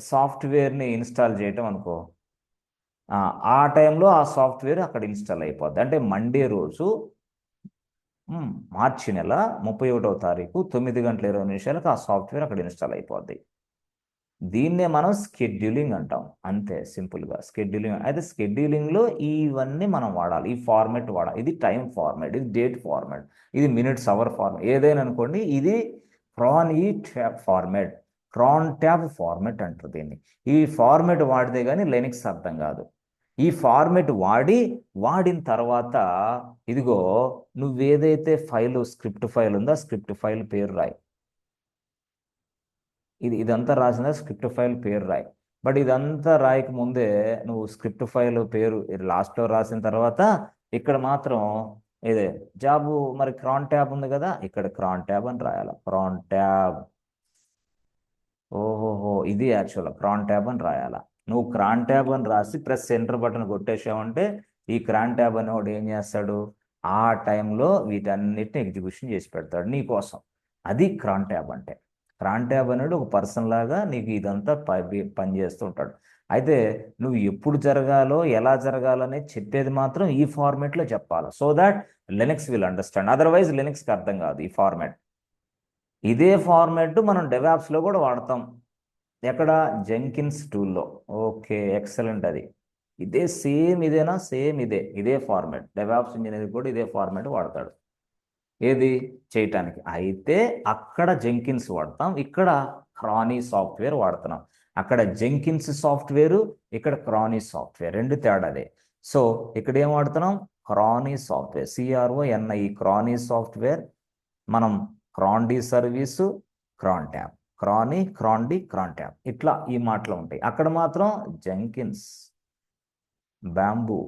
సాఫ్ట్వేర్ని ఇన్స్టాల్ చేయటం అనుకో, ఆ టైంలో ఆ సాఫ్ట్వేర్ అక్కడ ఇన్స్టాల్ అయిపోద్ది. అంటే మండే రోజు మార్చి నెల 31వ తారీఖు 9:20 ఆ సాఫ్ట్వేర్ అక్కడ ఇన్స్టాల్ అయిపోద్ది. దీన్నే మనం స్కెడ్యూలింగ్ అంటాం, అంతే సింపుల్గా. స్కెడ్యూలింగ్ అయితే స్కెడ్యూలింగ్లో ఇవన్నీ మనం వాడాలి, ఈ ఫార్మాట్ వాడాలి. ఇది టైం ఫార్మాట్, ఇది డేట్ ఫార్మాట్, ఇది మినిట్స్, అవర్ ఫార్మాట్, ఏదైనా అనుకోండి. ఇది క్రాన్ ఈ ట్యాబ్ ఫార్మాట్, క్రాన్ ట్యాబ్ ఫార్మాట్ అంటారు దీన్ని. ఈ ఫార్మాట్ వాడితే కానీ లెనిక్స్ అర్థం కాదు. ఈ ఫార్మాట్ వాడిన తర్వాత ఇదిగో నువ్వేదైతే స్క్రిప్ట్ ఫైల్ ఉందో స్క్రిప్ట్ ఫైల్ పేరు రాయి. ఇదంతా రాసిన స్క్రిప్ట్ ఫైల్ పేరు రాయి. బట్ ఇదంతా రాయక ముందే నువ్వు స్క్రిప్ట్ ఫైల్ పేరు లాస్ట్లో రాసిన తర్వాత ఇక్కడ మాత్రం ఇదే జాబు మరి క్రాన్ ట్యాబ్ ఉంది కదా, ఇక్కడ క్రాన్ ట్యాబ్ అని రాయాలి. క్రాన్ ట్యాబ్. ఓహోహో, ఇది యాక్చువల్ క్రాన్ ట్యాబ్ అని రాయాలా. నువ్వు క్రాన్ ట్యాబ్ అని రాసి ప్రెస్ సెంటర్ బటన్ కొట్టేసావంటే ఈ క్రాన్ ట్యాబ్ అనేవాడు ఏం చేస్తాడు, ఆ టైంలో వీటన్నిటిని ఎగ్జిక్యూషన్ చేసి పెడతాడు నీ కోసం. అది క్రాన్ ట్యాబ్ అంటే. క్రాన్ ట్యాబ్ అనేది ఒక పర్సన్ లాగా నీకు ఇదంతా పని చేస్తూ ఉంటాడు. అయితే నువ్వు ఎప్పుడు జరగాలో ఎలా జరగాలో అనేది చెప్పేది మాత్రం ఈ ఫార్మేట్లో చెప్పాలి. So that Linux will understand. Otherwise లినక్స్కి అర్థం కాదు ఈ ఫార్మాట్. ఇదే ఫార్మాట్ మనం డెవాప్స్లో కూడా వాడతాం. ఎక్కడ? జెంకిన్స్ టూల్లో. Okay, excellent. అది ఇదే సేమ్ ఇదేనా? సేమ్ ఇదే ఫార్మాట్. డెవాప్స్ ఇంజనీర్ కూడా ఇదే ఫార్మాట్ వాడతాడు. ఏది చేయటానికి. అయితే అక్కడ జెంకిన్స్ వాడతాం, ఇక్కడ క్రానీ సాఫ్ట్వేర్ వాడుతున్నాం. అక్కడ జెంకిన్స్ సాఫ్ట్వేరు, ఇక్కడ క్రానీ సాఫ్ట్వేర్, రెండు తేడాదే. సో ఇక్కడ ఏం వాడుతున్నాం? క్రానీ సాఫ్ట్వేర్, CRONI, క్రానీ సాఫ్ట్వేర్. మనం క్రాండీ సర్వీసు, క్రాన్ ట్యాబ్, క్రానీ, క్రాండీ, క్రాన్ ట్యాబ్, ఇట్లా ఈ మాటలు ఉంటాయి. అక్కడ మాత్రం జెంకిన్స్, బ్యాంబూ,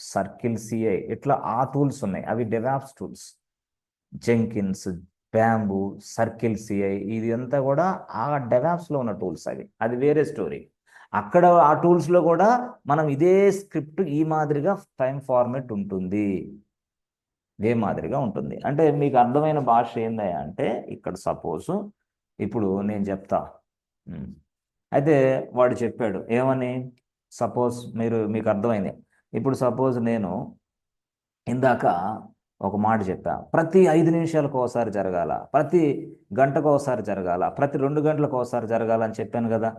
సర్కిల్ CI, ఇట్లా ఆ టూల్స్ ఉన్నాయి. అవి DevOps tools. Jenkins, bamboo, circle CI, ఇది అంతా కూడా ఆ డెవాప్స్లో ఉన్న టూల్స్. అది వేరే స్టోరీ. అక్కడ ఆ టూల్స్లో కూడా మనం ఇదే స్క్రిప్ట్ ఈ మాదిరిగా టైం ఫార్మెట్ ఉంటుంది. ఇదే మాదిరిగా ఉంటుంది. అంటే మీకు అర్థమైన భాష ఏందా అంటే, ఇక్కడ సపోజ్ ఇప్పుడు నేను చెప్తా. ఉమ్. అయితే వాడు చెప్పాడు ఏమని, సపోజ్ మీకు అర్థమైంది. ఇప్పుడు సపోజ్ నేను ఇందాక ఒక మాట చెప్పా, ప్రతి 5 నిమిషాలకు ఒకసారి జరగాల, ప్రతి గంటకు ఒకసారి జరగాల, ప్రతి 2 గంటలకు ఒకసారి జరగాల అని చెప్పాను కదా.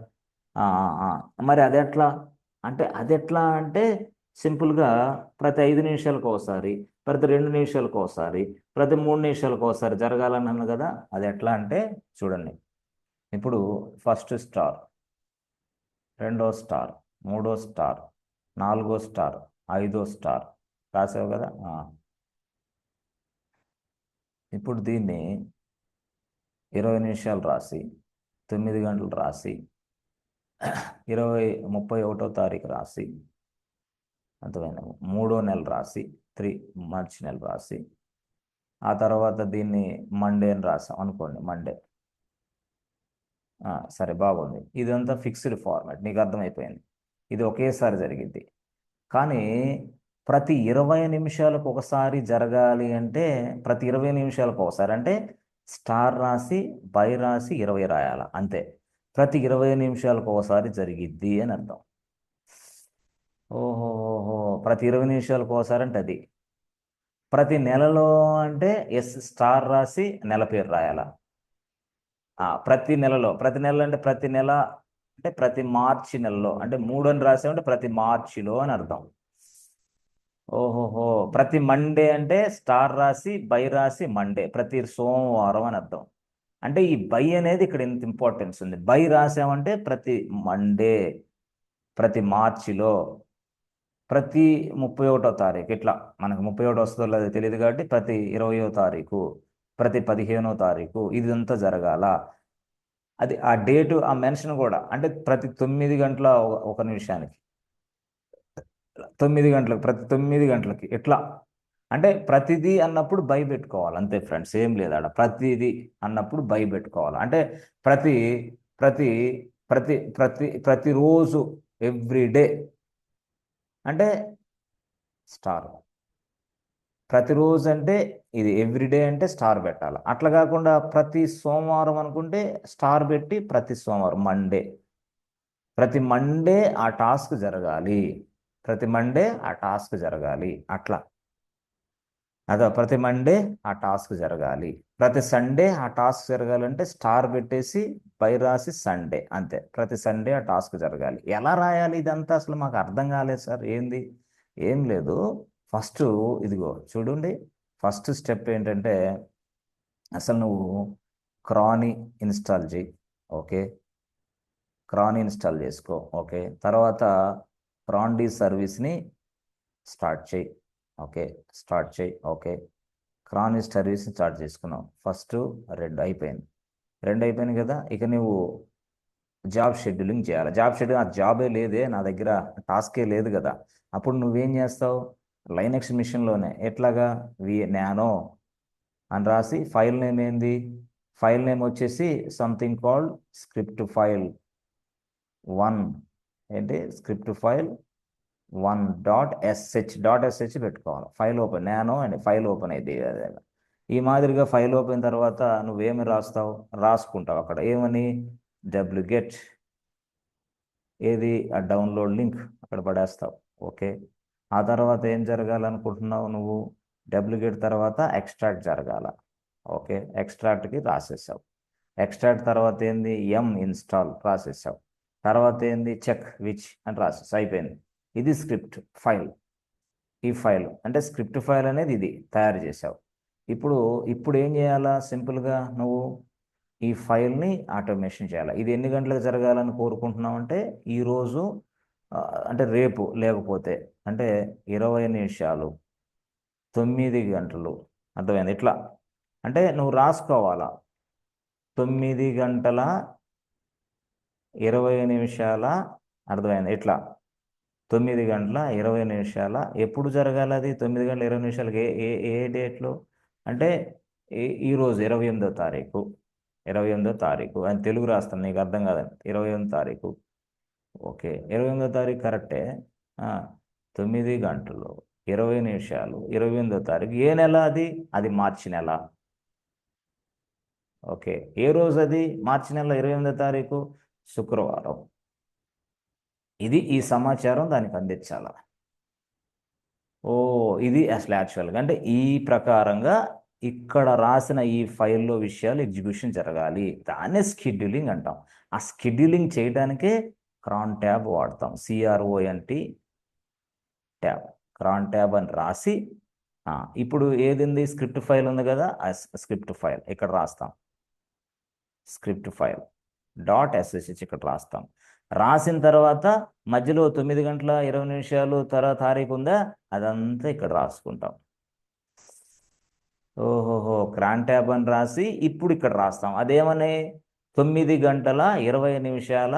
ఆ, ఆ, ఆ. మరి అది ఎట్లా అంటే సింపుల్గా ప్రతి 5 నిమిషాలకు ఒకసారి, ప్రతి 2 నిమిషాలకు ఒకసారి, ప్రతి 3 నిమిషాలకు ఒకసారి జరగాలన్నాను కదా. అది ఎట్లా అంటే చూడండి. ఇప్పుడు ఫస్ట్ స్టార్, రెండో స్టార్, మూడో స్టార్, నాలుగో స్టార్, ఐదో స్టార్, రాసావు కదా. ఇప్పుడు దీన్ని 20 నిమిషాలు రాసి, 9 గంటలు రాసి, 31వ తారీఖు రాసి, అంతమైన 3వ నెల రాసి, మార్చి నెల రాసి, ఆ తర్వాత దీన్ని మండే అని రాసాం అనుకోండి, మండే. సరే, బాగుంది. ఇదంతా ఫిక్స్డ్ ఫార్మాట్, నీకు అర్థమైపోయింది. ఇది ఒకేసారి జరిగింది. కానీ ప్రతి 20 నిమిషాలకు ఒకసారి జరగాలి అంటే, ప్రతి 20 నిమిషాలకు ఒకసారి అంటే స్టార్ రాసి, బై రాసి, 20 రాయాల, అంతే. ప్రతి 20 నిమిషాలకు ఒకసారి జరిగిద్ది అని అర్థం. ఓహోహోహో, ప్రతి 20 నిమిషాలకు ఒకసారి అంటే అది. ప్రతి నెలలో అంటే స్టార్ రాసి నెల పేరు రాయాల. ప్రతి నెలలో, ప్రతి నెల అంటే ప్రతి నెల అంటే ప్రతి మార్చి నెలలో, అంటే 3 అని రాసామంటే ప్రతి మార్చిలో అని అర్థం. ఓహోహో, ప్రతి మండే అంటే స్టార్ రాసి, బై రాసి, మండే, ప్రతి సోమవారం అని అర్థం. అంటే ఈ బై అనేది ఇక్కడ ఎంత ఇంపార్టెన్స్ ఉంది. బై రాసామంటే ప్రతి మండే, ప్రతి మార్చిలో, ప్రతి 31వ తారీఖు, ఇట్లా మనకు 31 వస్తుందో లేదో తెలియదు కాబట్టి ప్రతి 20వ తారీఖు, ప్రతి 15వ తారీఖు, ఇదంతా జరగాల. అది ఆ డేటు, ఆ మెన్షన్ కూడా, అంటే ప్రతి 9 గంటల 1 నిమిషానికి, 9 గంటలకు, ప్రతి 9 గంటలకి, ఇట్లా. అంటే ప్రతిదీ అన్నప్పుడు బై పెట్టుకోవాలి, అంతే ఫ్రెండ్స్, ఏం లేదు ఆడ. ప్రతిదీ అన్నప్పుడు బై పెట్టుకోవాలి. అంటే ప్రతి ప్రతి ప్రతి ప్రతి ప్రతిరోజు, ఎవ్రీడే అంటే స్టార్. ప్రతిరోజు అంటే ఇది, ఎవ్రీడే అంటే స్టార్ పెట్టాలి. అట్లా కాకుండా ప్రతి సోమవారం అనుకుంటే స్టార్ పెట్టి ప్రతి సోమవారం, మండే, ప్రతి మండే ఆ టాస్క్ జరగాలి, ప్రతి మండే ఆ టాస్క్ జరగాలి, అట్లా. ప్రతి మండే ఆ టాస్క్ జరగాలి, ప్రతి సండే ఆ టాస్క్ జరగాలంటే స్టార్ పెట్టేసి బై రాసి సండే, అంతే. ప్రతి సండే ఆ టాస్క్ జరగాలి. ఎలా రాయాలి ఇదంతా అసలు మాకు అర్థం కాలేదు సార్. ఏంది? ఏం లేదు. ఫస్ట్ ఇదిగో చూడండి, ఫస్ట్ స్టెప్ ఏంటంటే అసలు నువ్వు క్రానీ ఇన్స్టాల్ చేయి. ఓకే, క్రాన్ ఇన్స్టాల్ చేసుకో. ఓకే, తర్వాత క్రాండీ సర్వీస్ని స్టార్ట్ చేయి. ఓకే, స్టార్ట్ చేయి. ఓకే, క్రాన్ సర్వీస్ స్టార్ట్ చేసుకున్నావు. ఫస్ట్ రెండు అయిపోయింది కదా. ఇక నువ్వు జాబ్ షెడ్యూలింగ్ చేయాలి. జాబ్ షెడ్యూల్, ఆ జాబే లేదే నా దగ్గర, టాస్కే లేదు కదా. అప్పుడు నువ్వేం చేస్తావు? లైనెక్స్ మిషన్లోనే ఎట్లాగా నానో అని రాసి ఫైల్ నేమ్ ఏంది, ఫైల్ నేమ్ వచ్చేసి సంథింగ్ కాల్డ్ స్క్రిప్ట్ ఫైల్ 1, ఏంటి స్క్రిప్ట్ ఫైల్ 1.sh పెట్టుకోవాలి. File open nano and file open అయితే ఈ మాదిరిగా ఫైల్ ఓపెన్ తర్వాత నువ్వేమి రాస్తావు, రాసుకుంటావు అక్కడ ఏమని wget ఏది ఆ డౌన్లోడ్ లింక్ అక్కడ పడేస్తావు. ఓకే, ఆ తర్వాత ఏం జరగాలనుకుంటున్నావు నువ్వు, wget తర్వాత ఎక్స్ట్రాక్ట్ జరగాల. ఓకే, ఎక్స్ట్రాక్ట్కి రాసేసావు. ఎక్స్ట్రాక్ట్ తర్వాత ఏంది ఇన్స్టాల్ రాసేసావు. తర్వాత ఏంది చెక్ విచ్ అని రాసేసావు, అయిపోయింది. ఇది స్క్రిప్ట్ ఫైల్. ఈ ఫైల్ అంటే స్క్రిప్ట్ ఫైల్ అనేది ఇది తయారు చేసావు. ఇప్పుడు ఏం చేయాలా, సింపుల్గా నువ్వు ఈ ఫైల్ని ఆటోమేషన్ చేయాలి. ఇది ఎన్ని గంటలకు జరగాలని కోరుకుంటున్నావు అంటే ఈరోజు అంటే రేపు, లేకపోతే అంటే 20 నిమిషాలు 9 గంటలు, అర్థమైంది? ఇట్లా అంటే నువ్వు రాసుకోవాలా 9 గంటల 20 నిమిషాల, అర్థమైంది? ఇట్లా 9 గంటల 20 నిమిషాల ఎప్పుడు జరగాలి అది, 9 గంటల 20 నిమిషాలకి ఏ ఏ ఏ డేట్లో అంటే ఈరోజు 28వ తారీఖు, 28వ తారీఖు అని తెలుగు రాస్తాను, నీకు అర్థం కాదండి. 28వ తారీఖు. ఓకే, 28వ తారీఖు కరెక్టే. 9 గంటలు 20 నిమిషాలు 28వ తారీఖు ఏ నెల అది, అది మార్చి నెల. ఓకే, ఏ రోజు అది, మార్చి నెల 28వ తారీఖు శుక్రవారం. ఇది ఈ సమాచారం దానికి అందించాల. ఓ, ఇది అసలు యాక్చువల్గా అంటే ఈ ప్రకారంగా ఇక్కడ రాసిన ఈ ఫైల్లో విషయాలు ఎగ్జిక్యూషన్ జరగాలి. దాన్నే స్కెడ్యూలింగ్ అంటాం. ఆ స్కెడ్యూలింగ్ చేయడానికే క్రాన్ ట్యాబ్ వాడతాం. CRONT ట్యాబ్, క్రాన్ ట్యాబ్ అని రాసి ఇప్పుడు ఏదింది, స్క్రిప్ట్ ఫైల్ ఉంది కదా, ఆ స్క్రిప్ట్ ఫైల్ ఇక్కడ రాస్తాం. స్క్రిప్ట్ ఫైల్ .sh ఇక్కడ రాస్తాం. రాసిన తర్వాత మధ్యలో 9 గంటల 20 నిమిషాలు తారీఖు ఉందా, అదంతా ఇక్కడ రాసుకుంటాం. ఓహోహో, క్రాన్ ట్యాబ్ అని రాసి ఇప్పుడు ఇక్కడ రాస్తాం. అదేమని 9 గంటల 20 నిమిషాల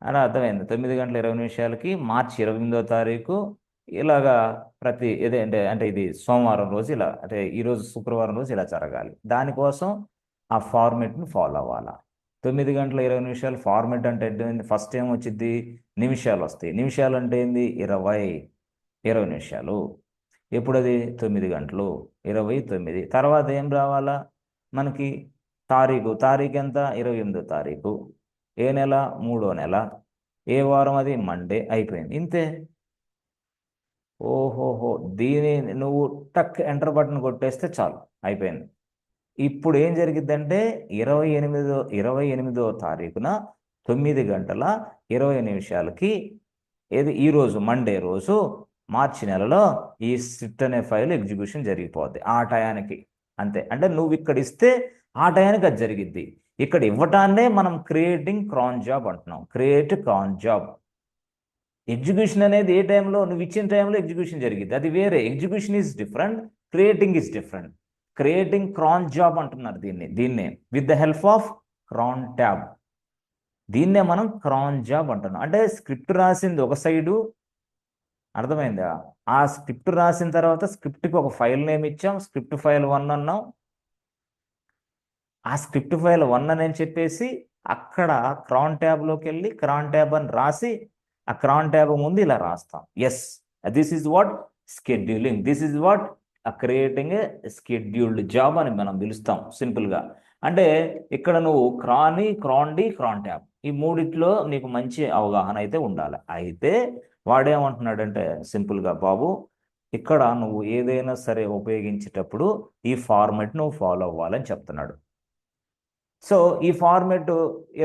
అని అర్థమైంది. 9 గంటల 20 నిమిషాలకి మార్చి 28వ తారీఖు ఇలాగా ప్రతి అంటే ఇది సోమవారం రోజు ఇలా, అంటే ఈరోజు శుక్రవారం రోజు ఇలా జరగాలి. దానికోసం ఆ ఫార్మెట్ని ఫాలో అవ్వాలా. 9 గంటల 20 నిమిషాలు ఫార్మెట్ అంటే ఫస్ట్ ఏం వచ్చింది, నిమిషాలు వస్తాయి. నిమిషాలు అంటే ఏంది, 20 నిమిషాలు. ఎప్పుడు అది 9 గంటలు 29. తర్వాత ఏం రావాలా మనకి, తారీఖు ఎంత, 28వ తారీఖు. ఏ నెల, 3వ నెల. ఏ వారం అది, మండే. అయిపోయింది, ఇంతే. ఓహోహో, దీని నువ్వు టక్ ఎంటర్ బటన్ కొట్టేస్తే చాలు, అయిపోయింది. ఇప్పుడు ఏం జరిగిద్దంటే 28వ తారీఖున 9 గంటల 20 నిమిషాలకి ఏది, ఈరోజు మండే రోజు మార్చి నెలలో ఈ స్క్రిప్ట్ అనే ఫైల్ ఎగ్జిక్యూషన్ జరిగిపోద్ది ఆ టయానికి. అంతే, అంటే నువ్వు ఇక్కడ ఇస్తే ఆ టయానికి అది జరిగిద్ది. ఇక్కడ ఇవ్వటాన్నే మనం క్రియేటింగ్ క్రాన్ జాబ్ అంటున్నాం. Create cron job. ఎగ్జిక్యూషన్ అనేది ఏ టైంలో, నువ్వు ఇచ్చిన టైంలో ఎగ్జిక్యూషన్ జరిగింది, అది వేరే. Execution is different, creating is different. Creating cron job అంటున్నారు దీన్నే with the help of crontab. దీన్నే మనం క్రాన్ జాబ్ అంటున్నాం. అంటే స్క్రిప్ట్ రాసింది ఒక సైడు, అర్థమైందా? ఆ స్క్రిప్ట్ రాసిన తర్వాత స్క్రిప్ట్కి ఒక ఫైల్ నేమ్ ఇచ్చాం, స్క్రిప్ట్ ఫైల్ 1 అన్నాం. ఆ స్క్రిప్ట్ ఫైల్ 1 అని చెప్పేసి అక్కడ క్రాన్ ట్యాబ్లోకి వెళ్ళి క్రాన్ ట్యాబ్ అని రాసి ఆ క్రాన్ ట్యాబ్ ముందు ఇలా రాస్తాం. Yes, this is what scheduling, this is what creating a scheduled job అని మనం పిలుస్తాం సింపుల్గా. అంటే ఇక్కడ నువ్వు క్రాన్ ట్యాబ్ ఈ మూడిట్లో నీకు మంచి అవగాహన అయితే ఉండాలి. అయితే వాడేమంటున్నాడంటే సింపుల్గా, బాబు ఇక్కడ నువ్వు ఏదైనా సరే ఉపయోగించేటప్పుడు ఈ ఫార్మెట్ నువ్వు ఫాలో అవ్వాలని చెప్తున్నాడు. సో ఈ ఫార్మెట్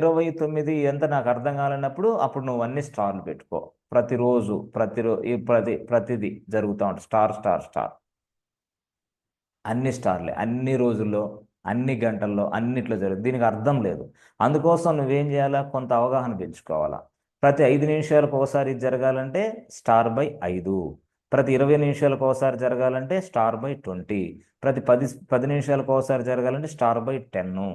29 ఎంత నాకు అర్థం కాలేనప్పుడు అప్పుడు నువ్వు అన్ని స్టార్లు పెట్టుకో. ప్రతిరోజు ప్రతిదీ జరుగుతూ ఉంటుంది, స్టార్. అన్ని స్టార్లే, అన్ని రోజుల్లో అన్ని గంటల్లో అన్నిట్లో జరుగుతుంది. దీనికి అర్థం లేదు. అందుకోసం నువ్వేం చేయాలా, కొంత అవగాహన పెంచుకోవాలా. ప్రతి 5 నిమిషాలకు ఒకసారి ఇది జరగాలంటే *5. ప్రతి 20 నిమిషాలకు ఒకసారి జరగాలంటే *20. ప్రతి 10 నిమిషాలకు ఒకసారి జరగాలంటే *10.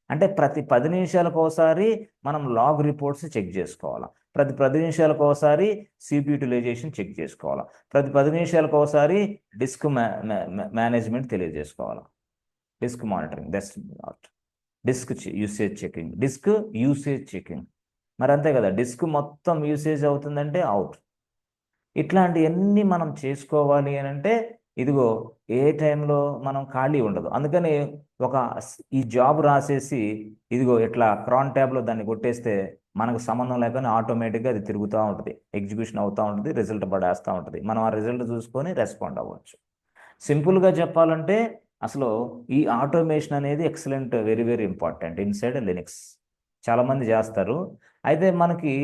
అంటే ప్రతి 10 నిమిషాలకు ఒకసారి మనం లాగ్ రిపోర్ట్స్ చెక్ చేసుకోవాలి. ప్రతి 10 నిమిషాలకు ఒకసారి CPU యూటిలైజేషన్ చెక్ చేసుకోవాలా, ప్రతి 10 నిమిషాలకు ఒకసారి డిస్క్ మేనేజ్మెంట్ తెలియజేసుకోవాలా, disk monitoring, that's not disk usage checking, disk usage checking. మరి అంతే కదా, డిస్క్ మొత్తం యూసేజ్ అవుతుందంటే అవుట్. ఇట్లాంటివన్నీ మనం చేసుకోవాలి అని అంటే ఇదిగో ఏ టైంలో మనం ఖాళీ ఉండదు. అందుకని ఈ జాబ్ రాసేసి ఇదిగో ఇట్లా క్రాన్ ట్యాబ్లో దాన్ని కొట్టేస్తే మనకు సంబంధం లేకుండా ఆటోమేటిక్గా అది తిరుగుతూ ఉంటుంది, ఎగ్జిక్యూషన్ అవుతూ ఉంటుంది, రిజల్ట్ పడేస్తూ ఉంటుంది. మనం ఆ రిజల్ట్ చూసుకొని రెస్పాండ్ అవ్వచ్చు. సింపుల్గా చెప్పాలంటే అసలు ఈ ఆటోమేషన్ అనేది excellent, very very important inside Linux. చాలామంది చేస్తారు. అయితే మనకి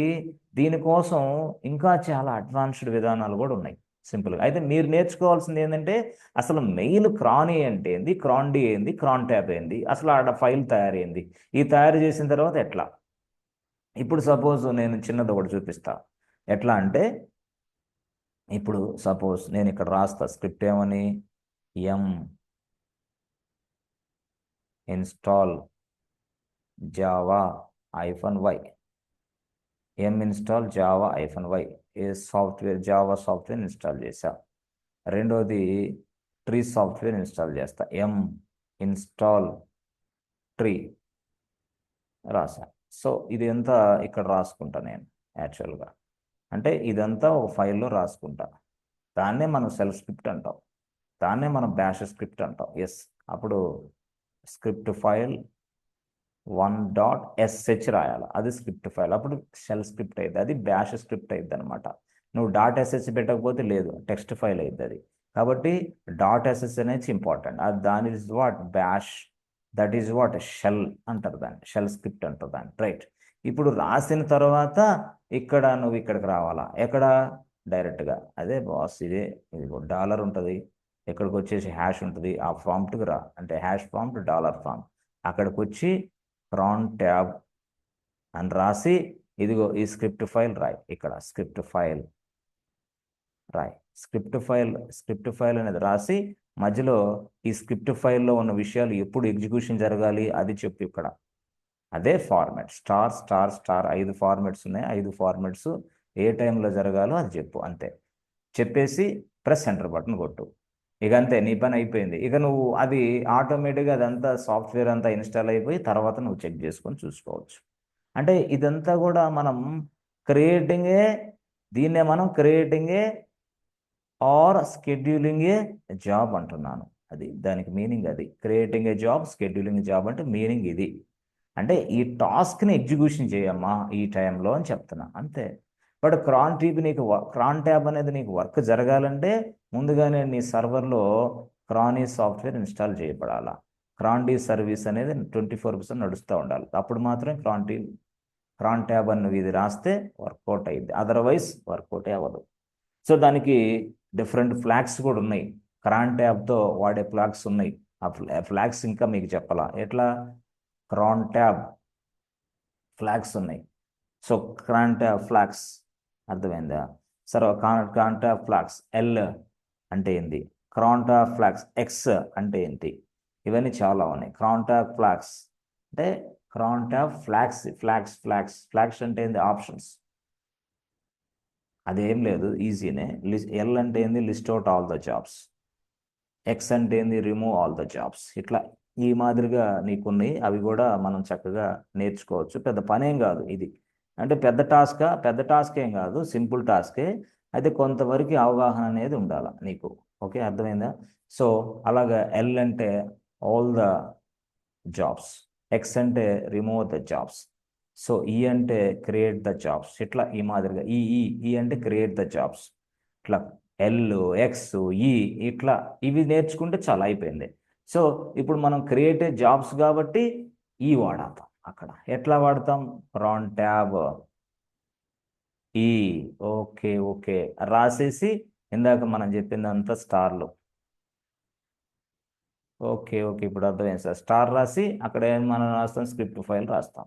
దీనికోసం ఇంకా చాలా అడ్వాన్స్డ్ విధానాలు కూడా ఉన్నాయి సింపుల్గా. అయితే మీరు నేర్చుకోవాల్సింది ఏంటంటే అసలు మెయిన్ క్రాన్ అంటే ఏంది, క్రాన్ డి ఏంది, క్రాన్ ట్యాబ్ ఏంది, అసలు ఆడ ఫైల్ తయారైంది, ఈ తయారు చేసిన తర్వాత ఎట్లా. ఇప్పుడు సపోజ్ నేను చిన్నది ఒకటి చూపిస్తా. ఎట్లా అంటే ఇప్పుడు సపోజ్ నేను ఇక్కడ రాస్తా స్క్రిప్ట్ ఏమని, ఎం ఇన్స్టాల్ జావా -y, ఎం ఇన్స్టాల్ జావా -y ఏ సాఫ్ట్వేర్, జావా సాఫ్ట్వేర్ ఇన్స్టాల్ చేసా. రెండోది ట్రీ సాఫ్ట్వేర్ ఇన్స్టాల్ చేస్తా, ఎం ఇన్స్టాల్ ట్రీ రాసా. సో ఇది అంతా ఇక్కడ రాసుకుంటా నేను యాక్చువల్గా. అంటే ఇదంతా ఒక ఫైల్లో రాసుకుంటా. దాన్నే మనం సెల్ స్క్రిప్ట్ అంటాం, దాన్నే మనం బ్యాష్ స్క్రిప్ట్ అంటాం. ఎస్, అప్పుడు స్క్రిప్ట్ ఫైల్ 1.sh రాయాలి, అది స్క్రిప్ట్ ఫైల్. అప్పుడు షెల్ స్క్రిప్ట్ అయింది, అది బ్యాష్ స్క్రిప్ట్ అయింది అనమాట. నువ్వు .sh పెట్టకపోతే లేదు, టెక్స్ట్ ఫైల్ అయింది అది. కాబట్టి .sh అనేది ఇంపార్టెంట్. అది దాని is what bash, that is what shell అంటారు దాన్ని, షెల్ స్క్రిప్ట్ అంటారు దాన్ని, రైట్. ఇప్పుడు రాసిన తర్వాత ఇక్కడ నువ్వు ఇక్కడికి రావాలా, ఎక్కడ డైరెక్ట్గా అదే బాస్, ఇది డాలర్ ఉంటుంది, ఇక్కడికి వచ్చేసి హ్యాష్ ఉంటుంది, ఆ ప్రాంప్ట్కి రా, అంటే హ్యాష్ ప్రాంప్ట్ డాలర్ ప్రాంప్ట్, అక్కడికి వచ్చి క్రాన్ ట్యాబ్ అని రాసి ఇదిగో ఈ స్క్రిప్ట్ ఫైల్ రాయి, ఇక్కడ స్క్రిప్ట్ ఫైల్ రాయి, స్క్రిప్ట్ ఫైల్ అనేది రాసి మధ్యలో ఈ స్క్రిప్ట్ ఫైల్లో ఉన్న విషయాలు ఎప్పుడు ఎగ్జిక్యూషన్ జరగాలి అది చెప్పు. ఇక్కడ అదే format star star star, 5 formats ఉన్నాయి, 5 ఫార్మాట్స్ ఏ టైంలో జరగాలో అది చెప్పు, అంతే. చెప్పేసి ప్రెస్ ఎంటర్ బటన్ కొట్టు, ఇక అంతే, నీ పని అయిపోయింది. ఇక నువ్వు అది ఆటోమేటిక్గా అదంతా సాఫ్ట్వేర్ అంతా ఇన్స్టాల్ అయిపోయి తర్వాత నువ్వు చెక్ చేసుకొని చూసుకోవచ్చు. అంటే ఇదంతా కూడా మనం క్రియేటింగే, దీన్నే మనం క్రియేటింగే ఆర్ స్కెడ్యూలింగ్ ఏ జాబ్ అంటున్నాను. అది దానికి మీనింగ్, అది creating a job, scheduling job అంటే మీనింగ్ ఇది. అంటే ఈ టాస్క్ని ఎగ్జిక్యూషన్ చేయమ్మా ఈ టైంలో అని చెప్తున్నా, అంతే. బట్ క్రాన్ ట్యాబ్ అనేది నీకు వర్క్ జరగాలంటే ముందుగానే నీ సర్వర్లో క్రానీ సాఫ్ట్వేర్ ఇన్స్టాల్ చేయబడాలా. క్రాన్ డి సర్వీస్ అనేది 24/7 నడుస్తూ ఉండాలి. అప్పుడు మాత్రం క్రాన్ ట్యాబ్ అని ఇది రాస్తే వర్కౌట్ అయ్యింది, అదర్వైజ్ వర్కౌటే అవ్వదు. సో దానికి డిఫరెంట్ ఫ్లాగ్స్ కూడా ఉన్నాయి, క్రాన్ ట్యాబ్తో వాడే ఫ్లాగ్స్ ఉన్నాయి. ఆ ఫ్లాగ్స్ ఇంకా మీకు చెప్పాలా, ఎట్లా క్రాన్ ట్యాబ్ ఫ్లాగ్స్ ఉన్నాయి. సో క్రాన్ ట్యాబ్ ఫ్లాగ్స్ అర్థమైందా? సరే, క్రాన్ ట్యాబ్ ఫ్లాగ్స్ ఎల్ అంటే ఏంటి, క్రాన్ ట్యాబ్ ఫ్లాగ్స్ ఎక్స్ అంటే ఏంటి, ఇవన్నీ చాలా ఉన్నాయి. క్రాన్ ట్యాబ్ ఫ్లాగ్స్ అంటే క్రాన్ ట్యాబ్ ఫ్లాగ్స్ అంటే ఏంటి, ఆప్షన్స్. అదేం లేదు, ఈజీనే. ఎల్ అంటే ఏంది, list out all the jobs. X అంటే ఏంది, రిమూవ్ ఆల్ ద జాబ్స్. ఇట్లా ఈ మాదిరిగా నీకున్నాయి, అవి కూడా మనం చక్కగా నేర్చుకోవచ్చు. పెద్ద పనేం కాదు ఇది, అంటే పెద్ద టాస్క్ ఏం కాదు, సింపుల్ టాస్కే. అయితే కొంతవరకు అవగాహన అనేది ఉండాలి నీకు. ఓకే, అర్థమైందా? సో అలాగా ఎల్ అంటే ఆల్ ద జాబ్స్, ఎక్స్ అంటే రిమూవ్ ద జాబ్స్, సో ఈ అంటే క్రియేట్ ద జాబ్స్. ఇట్లా ఈ మాదిరిగా ఈ అంటే క్రియేట్ ద జాబ్స్. ఇట్లా ఎల్, ఎక్స్, ఈ ఇట్లా ఇవి నేర్చుకుంటే చాలా అయిపోయింది. సో ఇప్పుడు మనం క్రియేట్ జాబ్స్ కాబట్టి ఈ వాడతాం. అక్కడ ఎట్లా వాడతాం, క్రాన్ ట్యాబ్ ఈ, ఓకే ఓకే రాసేసి ఇందాక మనం చెప్పిందంతా స్టార్లు. ఓకే ఓకే, ఇప్పుడు అర్థమైంది సార్. స్టార్ రాసి అక్కడ మనం రాస్తాం, స్క్రిప్ట్ ఫైల్ రాస్తాం,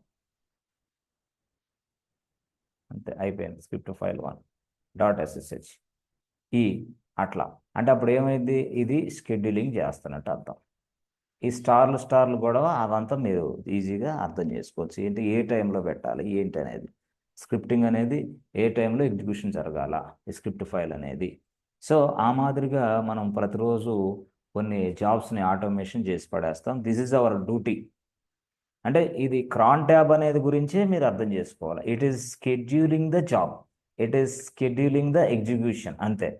అంతే అయిపోయింది. స్క్రిప్ట్ ఫైల్ 1.ssh ఈ అట్లా. అంటే అప్పుడు ఏమైంది, ఇది షెడ్యూలింగ్ చేస్తున్నట్టు అర్థం. ఈ స్టార్లు గొడవ అవంతా మీరు ఈజీగా అర్థం చేసుకోవచ్చు, ఏంటి ఏ టైంలో పెట్టాలి ఏంటి అనేది. స్క్రిప్టింగ్ అనేది ఏ టైంలో ఎగ్జిక్యూషన్ జరగాల, ఈ స్క్రిప్ట్ ఫైల్ అనేది. సో ఆ మాదిరిగా మనం ప్రతిరోజు కొన్ని జాబ్స్ని ఆటోమేషన్ చేసి పడేస్తాం. This is our duty. అంటే ఇది క్రాన్ ట్యాబ్ అనేది గురించే మీరు అర్థం చేసుకోవాలి. It is scheduling the job, it is scheduling the execution, అంతే.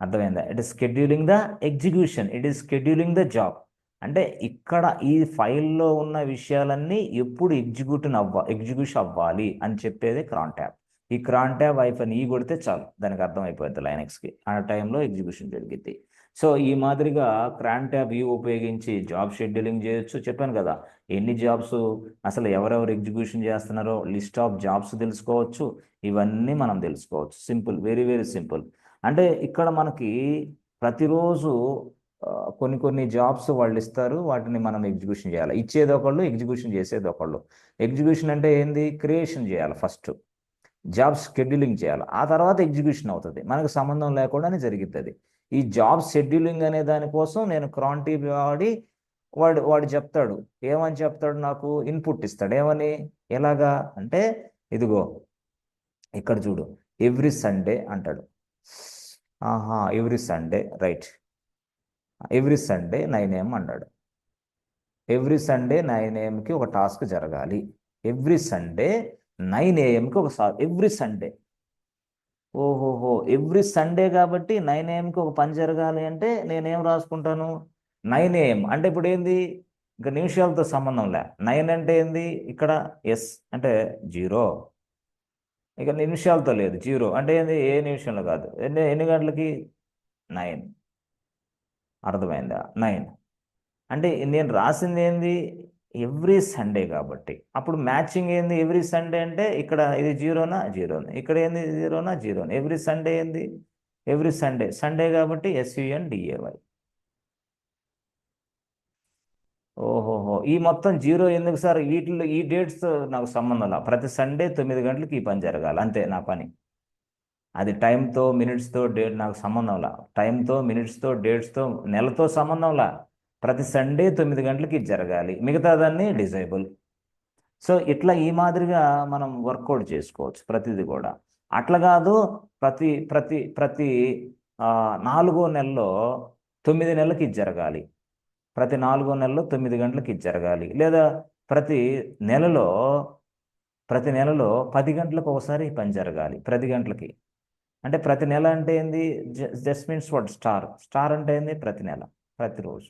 అర్థమైందా? It is scheduling the execution, it is scheduling the job. అంటే ఇక్కడ ఈ ఫైల్లో ఉన్న విషయాలన్నీ ఎప్పుడు ఎగ్జిక్యూషన్ అవ్వాలి అని చెప్పేది క్రాన్ ట్యాబ్. ఈ క్రాన్ ట్యాబ్ -E కొడితే చాలు, దానికి అర్థం అయిపోద్ది లైనక్స్కి, ఆ టైంలో ఎగ్జిక్యూషన్ జరిగింది. సో ఈ మాదిరిగా క్రాన్ ట్యాబ్ ఉపయోగించి జాబ్ షెడ్యూలింగ్ చేయొచ్చు. చెప్పాను కదా, ఎన్ని జాబ్స్, అసలు ఎవరెవరు ఎగ్జిక్యూషన్ చేస్తున్నారో లిస్ట్ ఆఫ్ జాబ్స్ తెలుసుకోవచ్చు. ఇవన్నీ మనం తెలుసుకోవచ్చు. Simple, very very simple. అంటే ఇక్కడ మనకి ప్రతిరోజు కొన్ని కొన్ని జాబ్స్ వాళ్ళు ఇస్తారు, వాటిని మనం ఎగ్జిక్యూషన్ చేయాలి. ఇచ్చేది ఒకళ్ళు, ఎగ్జిక్యూషన్ చేసేది ఒకళ్ళు. ఎగ్జిక్యూషన్ అంటే ఏంది? క్రియేషన్ చేయాలి ఫస్ట్, జాబ్ షెడ్యూలింగ్ చేయాలి, ఆ తర్వాత ఎగ్జిక్యూషన్ అవుతుంది. మనకు సంబంధం లేకుండానే జరుగుతుంది. ఈ జాబ్ షెడ్యూలింగ్ అనే దానికోసం నేను క్రాన్ ట్యాబ్ వాడి వాడు వాడు చెప్తాడు, ఏమని చెప్తాడు, నాకు ఇన్పుట్ ఇస్తాడు. ఏమని? ఎలాగా అంటే, ఇదిగో ఇక్కడ చూడు, ఎవ్రీ సండే అంటాడు. ఆహా, every Sunday, right, every Sunday 9 AM అన్నాడు. ఎవ్రీ సండే 9 AMకి ఒక టాస్క్ జరగాలి. ఎవ్రీ సండే 9 AMకి ఎవ్రీ సండే. ఓహోహో, ఎవ్రీ సండే కాబట్టి 9 AMకి ఒక పని జరగాలి అంటే నేనేం రాసుకుంటాను? 9 AM అంటే ఇప్పుడు ఏంది? ఇంకా నిమిషాలతో సంబంధం లే. 9 అంటే ఏంది? ఇక్కడ ఎస్ అంటే 0, ఇక నిమిషాలతో లేదు, 0 అంటే ఏంది? ఏ నిమిషంలో కాదు. ఎన్ని గంటలకి? 9. అర్థమైందా? 9 అంటే నేను రాసింది ఏంది? ఎవ్రీ సండే కాబట్టి. అప్పుడు మ్యాచింగ్ ఏంది? ఎవ్రీ సండే అంటే ఇక్కడ ఇది 0నా 0, ఇక్కడ ఏంది? 0నా 0. ఎవ్రీ సండే ఏంది? ఎవ్రీ సండే, సండే కాబట్టి SUNDAY. ఓహోహో, ఈ మొత్తం 0 ఎందుకు సార్? వీటిలో ఈ డేట్స్ నాకు సంబంధం లా. ప్రతి సండే 9 గంటలకి ఈ పని జరగాలి, అంతే నా పని. అది టైంతో, మినిట్స్తో, డేట్ నాకు సంబంధంలా. టైంతో, మినిట్స్తో, డేట్స్తో, నెలతో సంబంధంలా. ప్రతి సండే 9 గంటలకి ఇది జరగాలి, మిగతాదాన్ని డిజైబుల్. సో ఇట్లా ఈ మాదిరిగా మనం వర్కౌట్ చేసుకోవచ్చు ప్రతిదీ కూడా. అట్లా కాదు, ప్రతి ప్రతి ప్రతి 4వ నెలలో 9 నెలలకి ఇది జరగాలి, ప్రతి 4వ నెలలో 9 గంటలకి ఇది జరగాలి, లేదా ప్రతి నెలలో 10 గంటలకు ఒకసారి ఈ పని జరగాలి, 10 గంటలకి. అంటే ప్రతి నెల అంటే ఏంది? Just means what? స్టార్ అంటే ఏంది? ప్రతి నెల, ప్రతిరోజు.